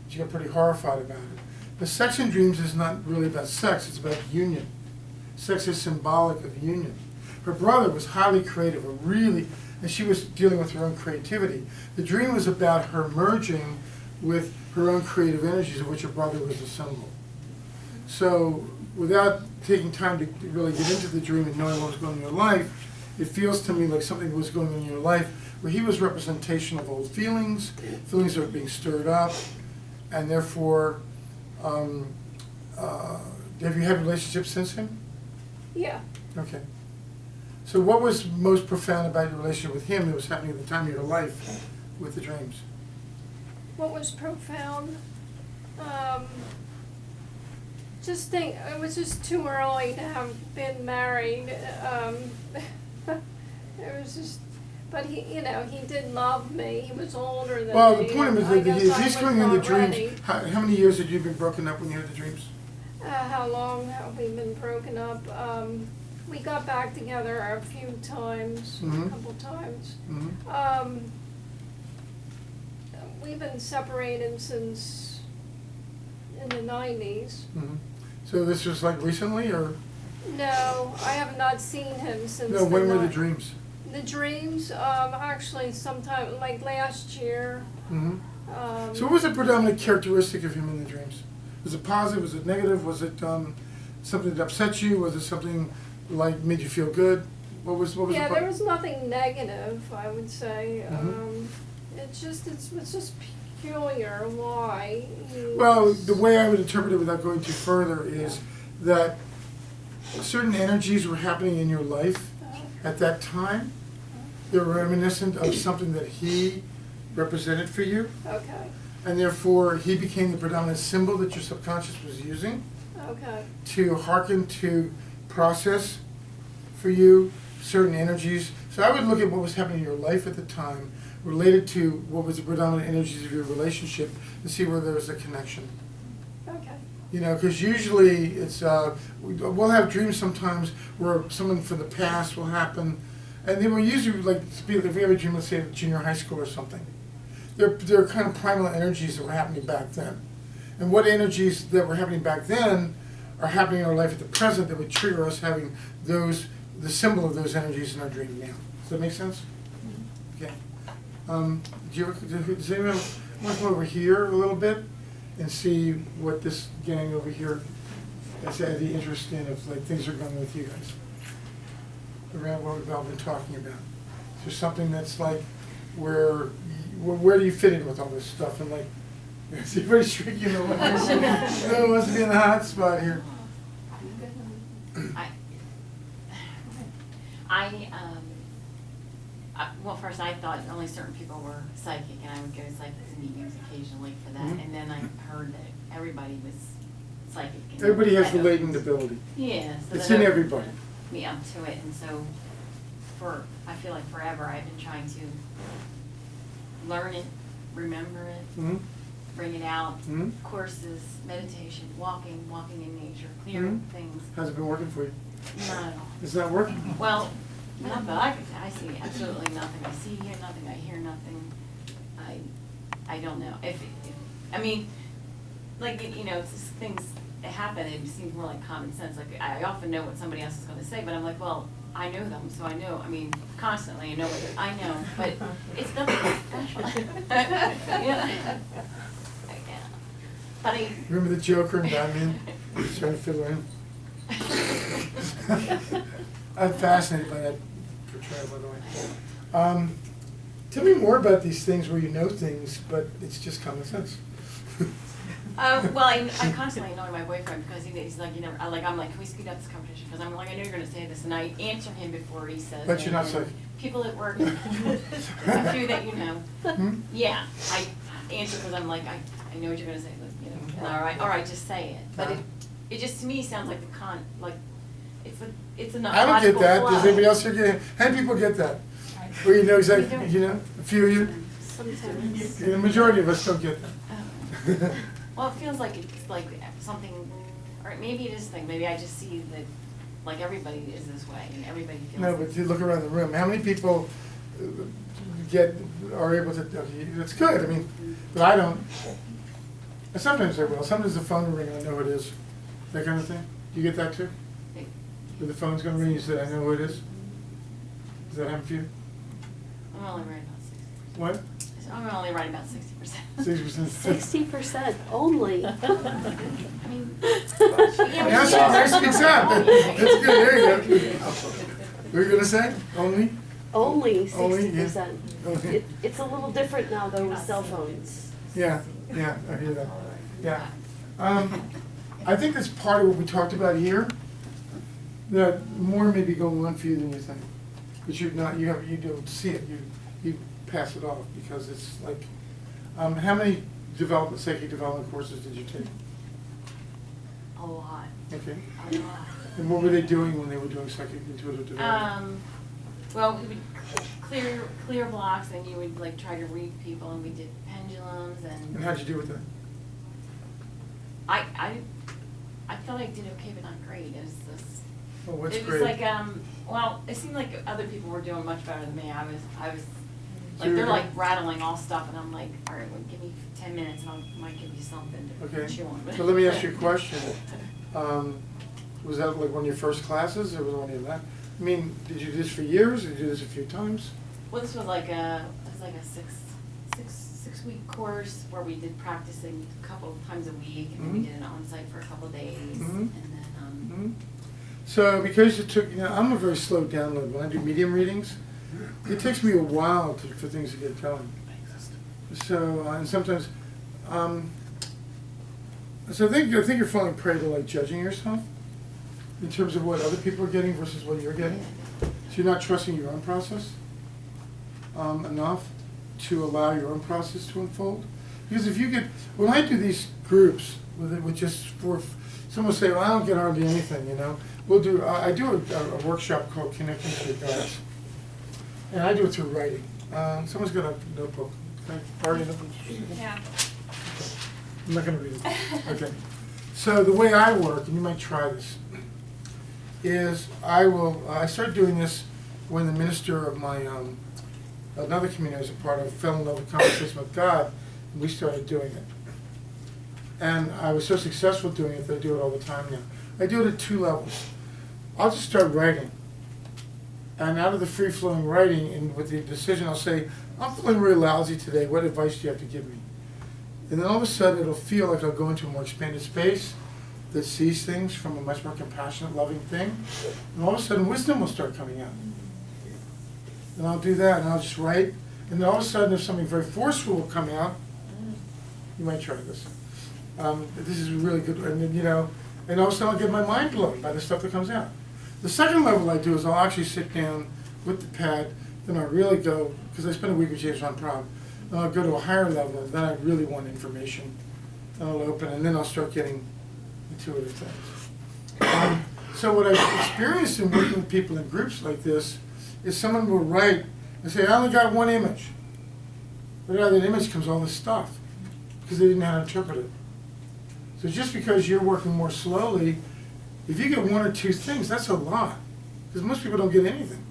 She got pretty horrified about it. But sex in dreams is not really about sex, it's about union. Sex is symbolic of union. Her brother was highly creative, and she was dealing with her own creativity. The dream was about her merging with her own creative energies, of which her brother was a symbol. So, without taking time to really get into the dream and knowing what was going on in your life, it feels to me like something was going on in your life where he was representation of old feelings that were being stirred up, and therefore, have you had relationships since him? Yeah. Okay. So what was most profound about your relationship with him that was happening at the time of your life with the dreams? What was profound? It was just too early to have been married. It was just, but he did love me. He was older than me. Well, the point is I that guess if I he's was coming in the not dreams, ready. how many years had you been broken up when you had the dreams? How long have we been broken up? We got back together a few times, a couple times. We've been separated since in the 90s. So this was like recently, or? No, I have not seen him since. No, when were the dreams? The dreams, actually sometime, like last year. So what was the predominant characteristic of him in the dreams? Was it positive, was it negative, was it something that upset you, was it something like made you feel good? What was Yeah, the there was nothing negative, I would say. It was just peculiar why. Well, the way I would interpret it without going too further is that certain energies were happening in your life at that time. They were reminiscent of something that he represented for you. Okay. And therefore, he became the predominant symbol that your subconscious was using to hearken to process for you certain energies. So I would look at what was happening in your life at the time related to what was the predominant energies of your relationship and see whether there was a connection. Okay. Because usually it's, we'll have dreams sometimes where someone from the past will happen, and they will usually, like, if we have a dream, let's say at junior high school or something, they're kind of primal energies that were happening back then. And what energies that were happening back then are happening in our life at the present that would trigger us having the symbol of those energies in our dream now. Does that make sense? Okay. Does anyone want to come over here a little bit? and see what this gang over here has had the interest in, of like things are going with you guys around what we've all been talking about. Is there something that's like where do you fit in with all this stuff, and like is everybody shrinking the one? No one wants to be in the hot spot here. Well, first I thought only certain people were psychic, and I would go to psychic meetings occasionally for that, and then I heard that everybody was psychic. And Everybody has the that latent opens- ability. Yeah. So It's that in opens everybody. Me up to it, and so I feel like forever I've been trying to learn it, remember it, Mhm. bring it out, Mhm. courses, meditation, walking in nature, clear Mhm. things. How's it been working for you? Not at all. It's not working? Well, not that I see absolutely nothing. I see here nothing, I hear nothing. I don't know. I mean, like, it's just things that happen, it seems more like common sense. Like, I often know what somebody else is gonna say, but I'm like, well, I know them, so I know, constantly I know I know, but it's nothing special. Yeah. But Remember the Joker and Batman? He's trying to fiddle in. I'm fascinated by that portrayal, by the way. Tell me more about these things where you know things, but it's just common sense. Well, I constantly annoy my boyfriend because he's like, I'm like, can we speed up this conversation? Because I'm like, I know you're gonna say this, and I answer him before he says it. But you're not and psychic. People at work, a few that you know. Hmm? Yeah, I answer because I'm like, I know what you're gonna say, but, and all right, just say it. But it just, to me, sounds like it's a not I don't logical get that. flow. Does anybody else here get, how many people get that? Where you know exactly, a few of you? Sometimes. The majority of us don't get that. Oh. Well, it feels like it's like something, or maybe it is a thing, maybe I just see that, like, everybody is this way, and everybody feels. No, but you look around the room, how many people are able to, that's good, but I don't. And sometimes I will, sometimes the phone will ring, I know who it is, that kind of thing. Do you get that too? Where the phone's gonna ring, you say, I know who it is? Does that happen for you? I'm only right about 60%. What? I'm only right about 60%. 60%. 60% only. I mean, Now she speaks up, that's good, there you go. What were you gonna say, only? Only Only, yeah. 60%. Okay. It's a little different now though with cell phones. Yeah, I hear that, yeah. I think that's part of what we talked about here, that more may be going on for you than you think. But you don't see it, you pass it off, because it's like, how many psychic development courses did you take? a lot. Okay. A lot. And what were they doing when they were doing psychic intuitive development? Well, we would clear blocks, and you would like try to read people, and we did pendulums and. And how'd you do with that? I felt I did okay, but not great. It was this. Oh, what's It great? was like well, it seemed like other people were doing much better than me. I was So like, they're you're- like rattling all stuff, and I'm like, all right, well, give me 10 minutes, and I might give you something to Okay, chew on. so let me ask you a question. Was that like one of your first classes, or was it one of that? Did you do this for years, or did you do this a few times? Well, this was like a six-week course where we did practicing a couple of times a week, and then we Mhm. did it on site for a couple of days, Mhm. and then Mhm. So because it took, I'm a very slow download. When I do medium readings, it takes me a while for things to get going. So, and sometimes, so I think you're falling prey to like judging yourself in terms of what other people are getting versus what you're getting. So you're not trusting your own process enough to allow your own process to unfold. Because if you get, when I do these groups with just someone say, well, I don't get hardly anything, I do a workshop called Connecting to Your Guides. And I do it through writing. Someone's got a notebook. Can I borrow your notebook? Yeah. I'm not gonna read it. Okay. So the way I work, and you might try this, is I started doing this when the minister of my, another community I was a part of, fell in love with Conversation with God, and we started doing it. And I was so successful doing it that I do it all the time now. I do it at 2 levels. I'll just start writing. And out of the free-flowing writing, and with the decision, I'll say, I'm feeling really lousy today, what advice do you have to give me? And then all of a sudden, it'll feel like I'll go into a more expanded space that sees things from a much more compassionate, loving thing. And all of a sudden, wisdom will start coming out. And I'll do that, and I'll just write. And then all of a sudden, if something very forceful will come out, you might try this. This is really good, and then, and all of a sudden I'll get my mind blown by the stuff that comes out. The second level I do is I'll actually sit down with the pad, then I'll really go, because I spent a week with James on prom, then I'll go to a higher level, then I really want information, and I'll open, and then I'll start getting intuitive things. So what I've experienced in working with people in groups like this is someone will write and say, I only got one image. But out of that image comes all this stuff, because they didn't know how to interpret it. So just because you're working more slowly, if you get one or two things, that's a lot. Because most people don't get anything.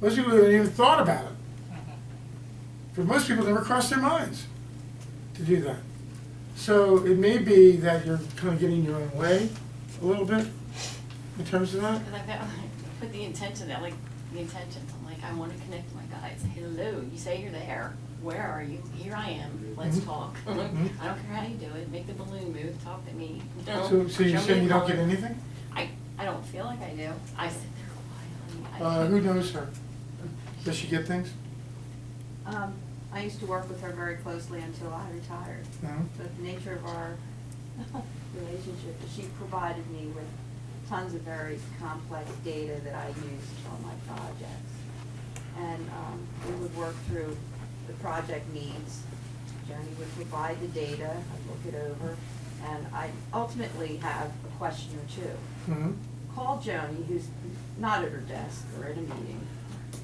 Most people haven't even thought about it. For most people, it never crossed their minds to do that. So it may be that you're kind of getting in your own way a little bit in terms of that. Because I put the intention there, like the intentions. I'm like, I want to connect to my guides. Hello, you say you're there. Where are you? Here I am. Let's talk. I don't care how you do it. Make the balloon move. Talk to me. So you're saying you don't get anything? I don't feel like I do. I sit there quietly. Who knows her? Does she get things? I used to work with her very closely until I retired. But the nature of our relationship is she provided me with tons of very complex data that I used on my projects. And we would work through the project needs. Joni would provide the data, I'd look it over, and I ultimately have a question or two. Call Joni, who's not at her desk or at a meeting.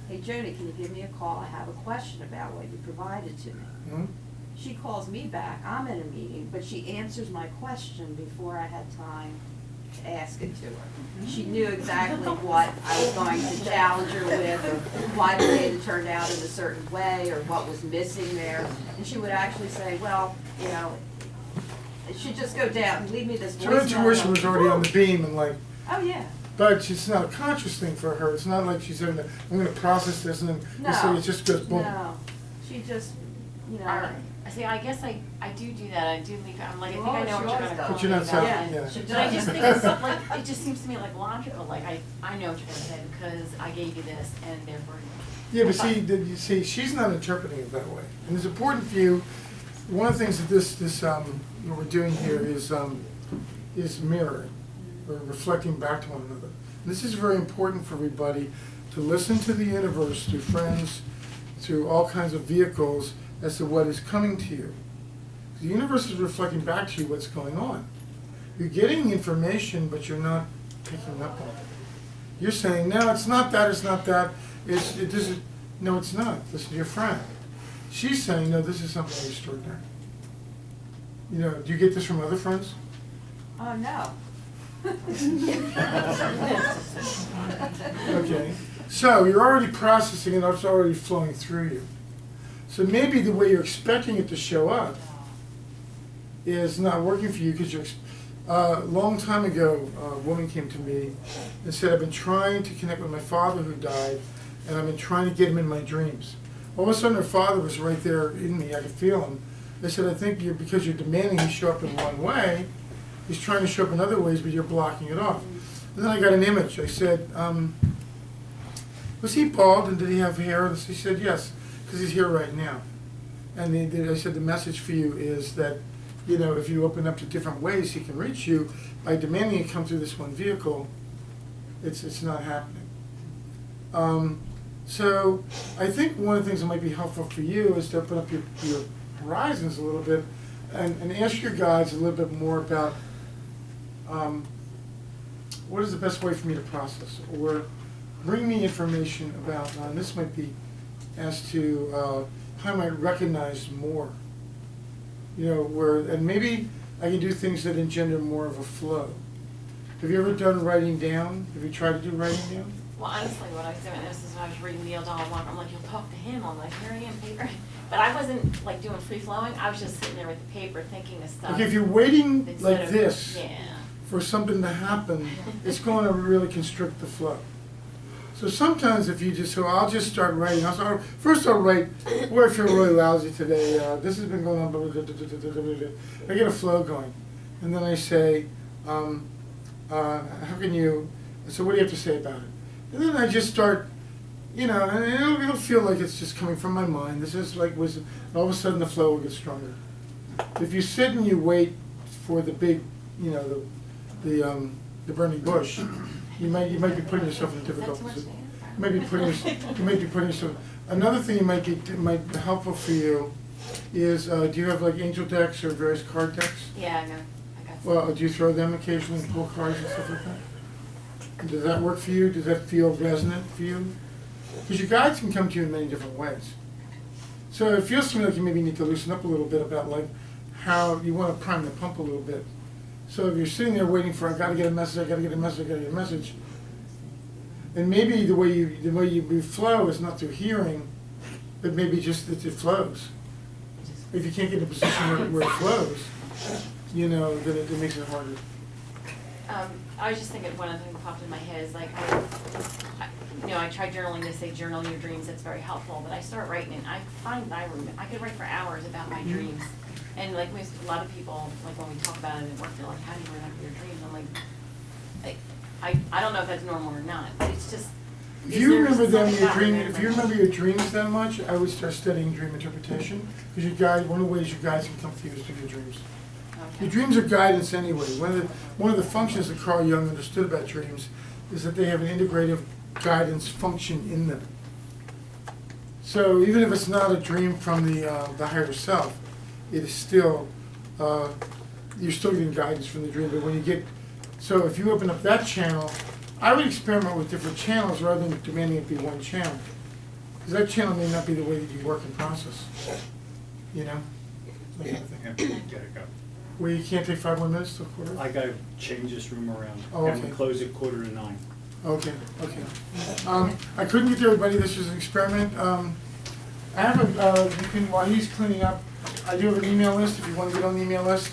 Hey Joni, can you give me a call? I have a question about what you provided to me. She calls me back, I'm in a meeting, but she answers my question before I had time to ask it to her. She knew exactly what I was going to challenge her with, or why the data turned out in a certain way, or what was missing there. And she would actually say, well, it should just go down and leave me this voice So her intuition was already on the beam and like. Oh, yeah. But it's not a conscious thing for her. It's not like she's having to, I'm going to process this and then so it just goes boom. No, she just, See, I guess I do that. I do leave. I'm like, I think I know what you're gonna call But you're not me saying, about. yeah. But I just think it's like, it just seems to me like logical. Like I know what you're gonna say because I gave you this, and therefore. Yeah, but see, she's not interpreting it that way, and it's important for you. One of the things that this what we're doing here is mirroring, or reflecting back to one another. And this is very important for everybody to listen to the universe through friends, through all kinds of vehicles, as to what is coming to you. The universe is reflecting back to you what's going on. You're getting information, but you're not picking up on it. You're saying, no, it's not that, it's not that. No, it's not. This is your friend. She's saying, no, this is something extraordinary. Do you get this from other friends? Oh, no. Okay. So you're already processing it, it's already flowing through you. So maybe the way you're expecting it to show up is not working for you because you're. A long time ago, a woman came to me and said, I've been trying to connect with my father who died, and I've been trying to get him in my dreams. All of a sudden, her father was right there in me. I could feel him. They said, I think because you're demanding he show up in one way, he's trying to show up in other ways, but you're blocking it off. And then I got an image. I said, was he bald and did he have hair? She said, yes. Because he's here right now. And I said, the message for you is that, if you open up to different ways he can reach you, by demanding it come through this one vehicle, it's not happening. So I think one of the things that might be helpful for you is to open up your horizons a little bit and ask your guides a little bit more about what is the best way for me to process, or bring me information about, and this might be as to how I might recognize more, and maybe I can do things that engender more of a flow. Have you ever done writing down? Have you tried to do writing down? Well, honestly, what I was doing, this is when I was reading Neil Donald Walker, I'm like, you'll talk to him. I'm like, here I am, paper. But I wasn't like doing free flowing. I was just sitting there with the paper thinking of stuff. Okay, if you're waiting like of, this for something to happen, it's going to really constrict the flow. So sometimes if you just, so I'll just start writing. First I'll write, boy, I feel really lousy today. This has been going on, blah, blah, blah, blah, blah, blah, blah. I get a flow going. And then I say, how can you, so what do you have to say about it? And then I just start, and it'll feel like it's just coming from my mind. This is like, all of a sudden the flow will get stronger. If you sit and you wait for the big, the burning bush, you might be putting yourself in a difficult position. You might be putting yourself. Another thing might be helpful for you is, do you have like angel decks or various card decks? Yeah, I got some. Well, do you throw them occasionally and pull cards and stuff like that? Does that work for you? Does that feel resonant for you? Because your guides can come to you in many different ways. So it feels to me like you maybe need to loosen up a little bit about like how you want to prime the pump a little bit. So if you're sitting there waiting for, I gotta get a message, I gotta get a message, I gotta get a message, and maybe the way you flow is not through hearing, but maybe just that it flows. If you can't get in a position where it flows, then it makes it harder. I was just thinking, one other thing that popped in my head is like, I tried journaling. They say journal your dreams. It's very helpful. But I start writing, and I find I could write for hours about my dreams. And like a lot of people, like when we talk about it at work, they're like, "How do you remember your dreams?" I'm like, I don't know if that's normal or not, but it's just. If you remember your dreams that much, I would start studying dream interpretation, because one of the ways your guides can come through is through your dreams. Okay. Your dreams are guidance anyway. One of the functions that Carl Jung understood about dreams is that they have an integrative guidance function in them. So even if it's not a dream from the higher self, it is still, you're still getting guidance from the dream. But when you get, so if you open up that channel, I would experiment with different channels rather than demanding it be one channel. Because that channel may not be the way that you work and process. That kind of thing. Gotta go. Where you can't take 5 more minutes till quarter? I gotta change this room around. Oh, And okay. we close at 8:45. Okay. I couldn't get to everybody, this was an experiment. I have while he's cleaning up, I do have an email list, if you want to get on the email list.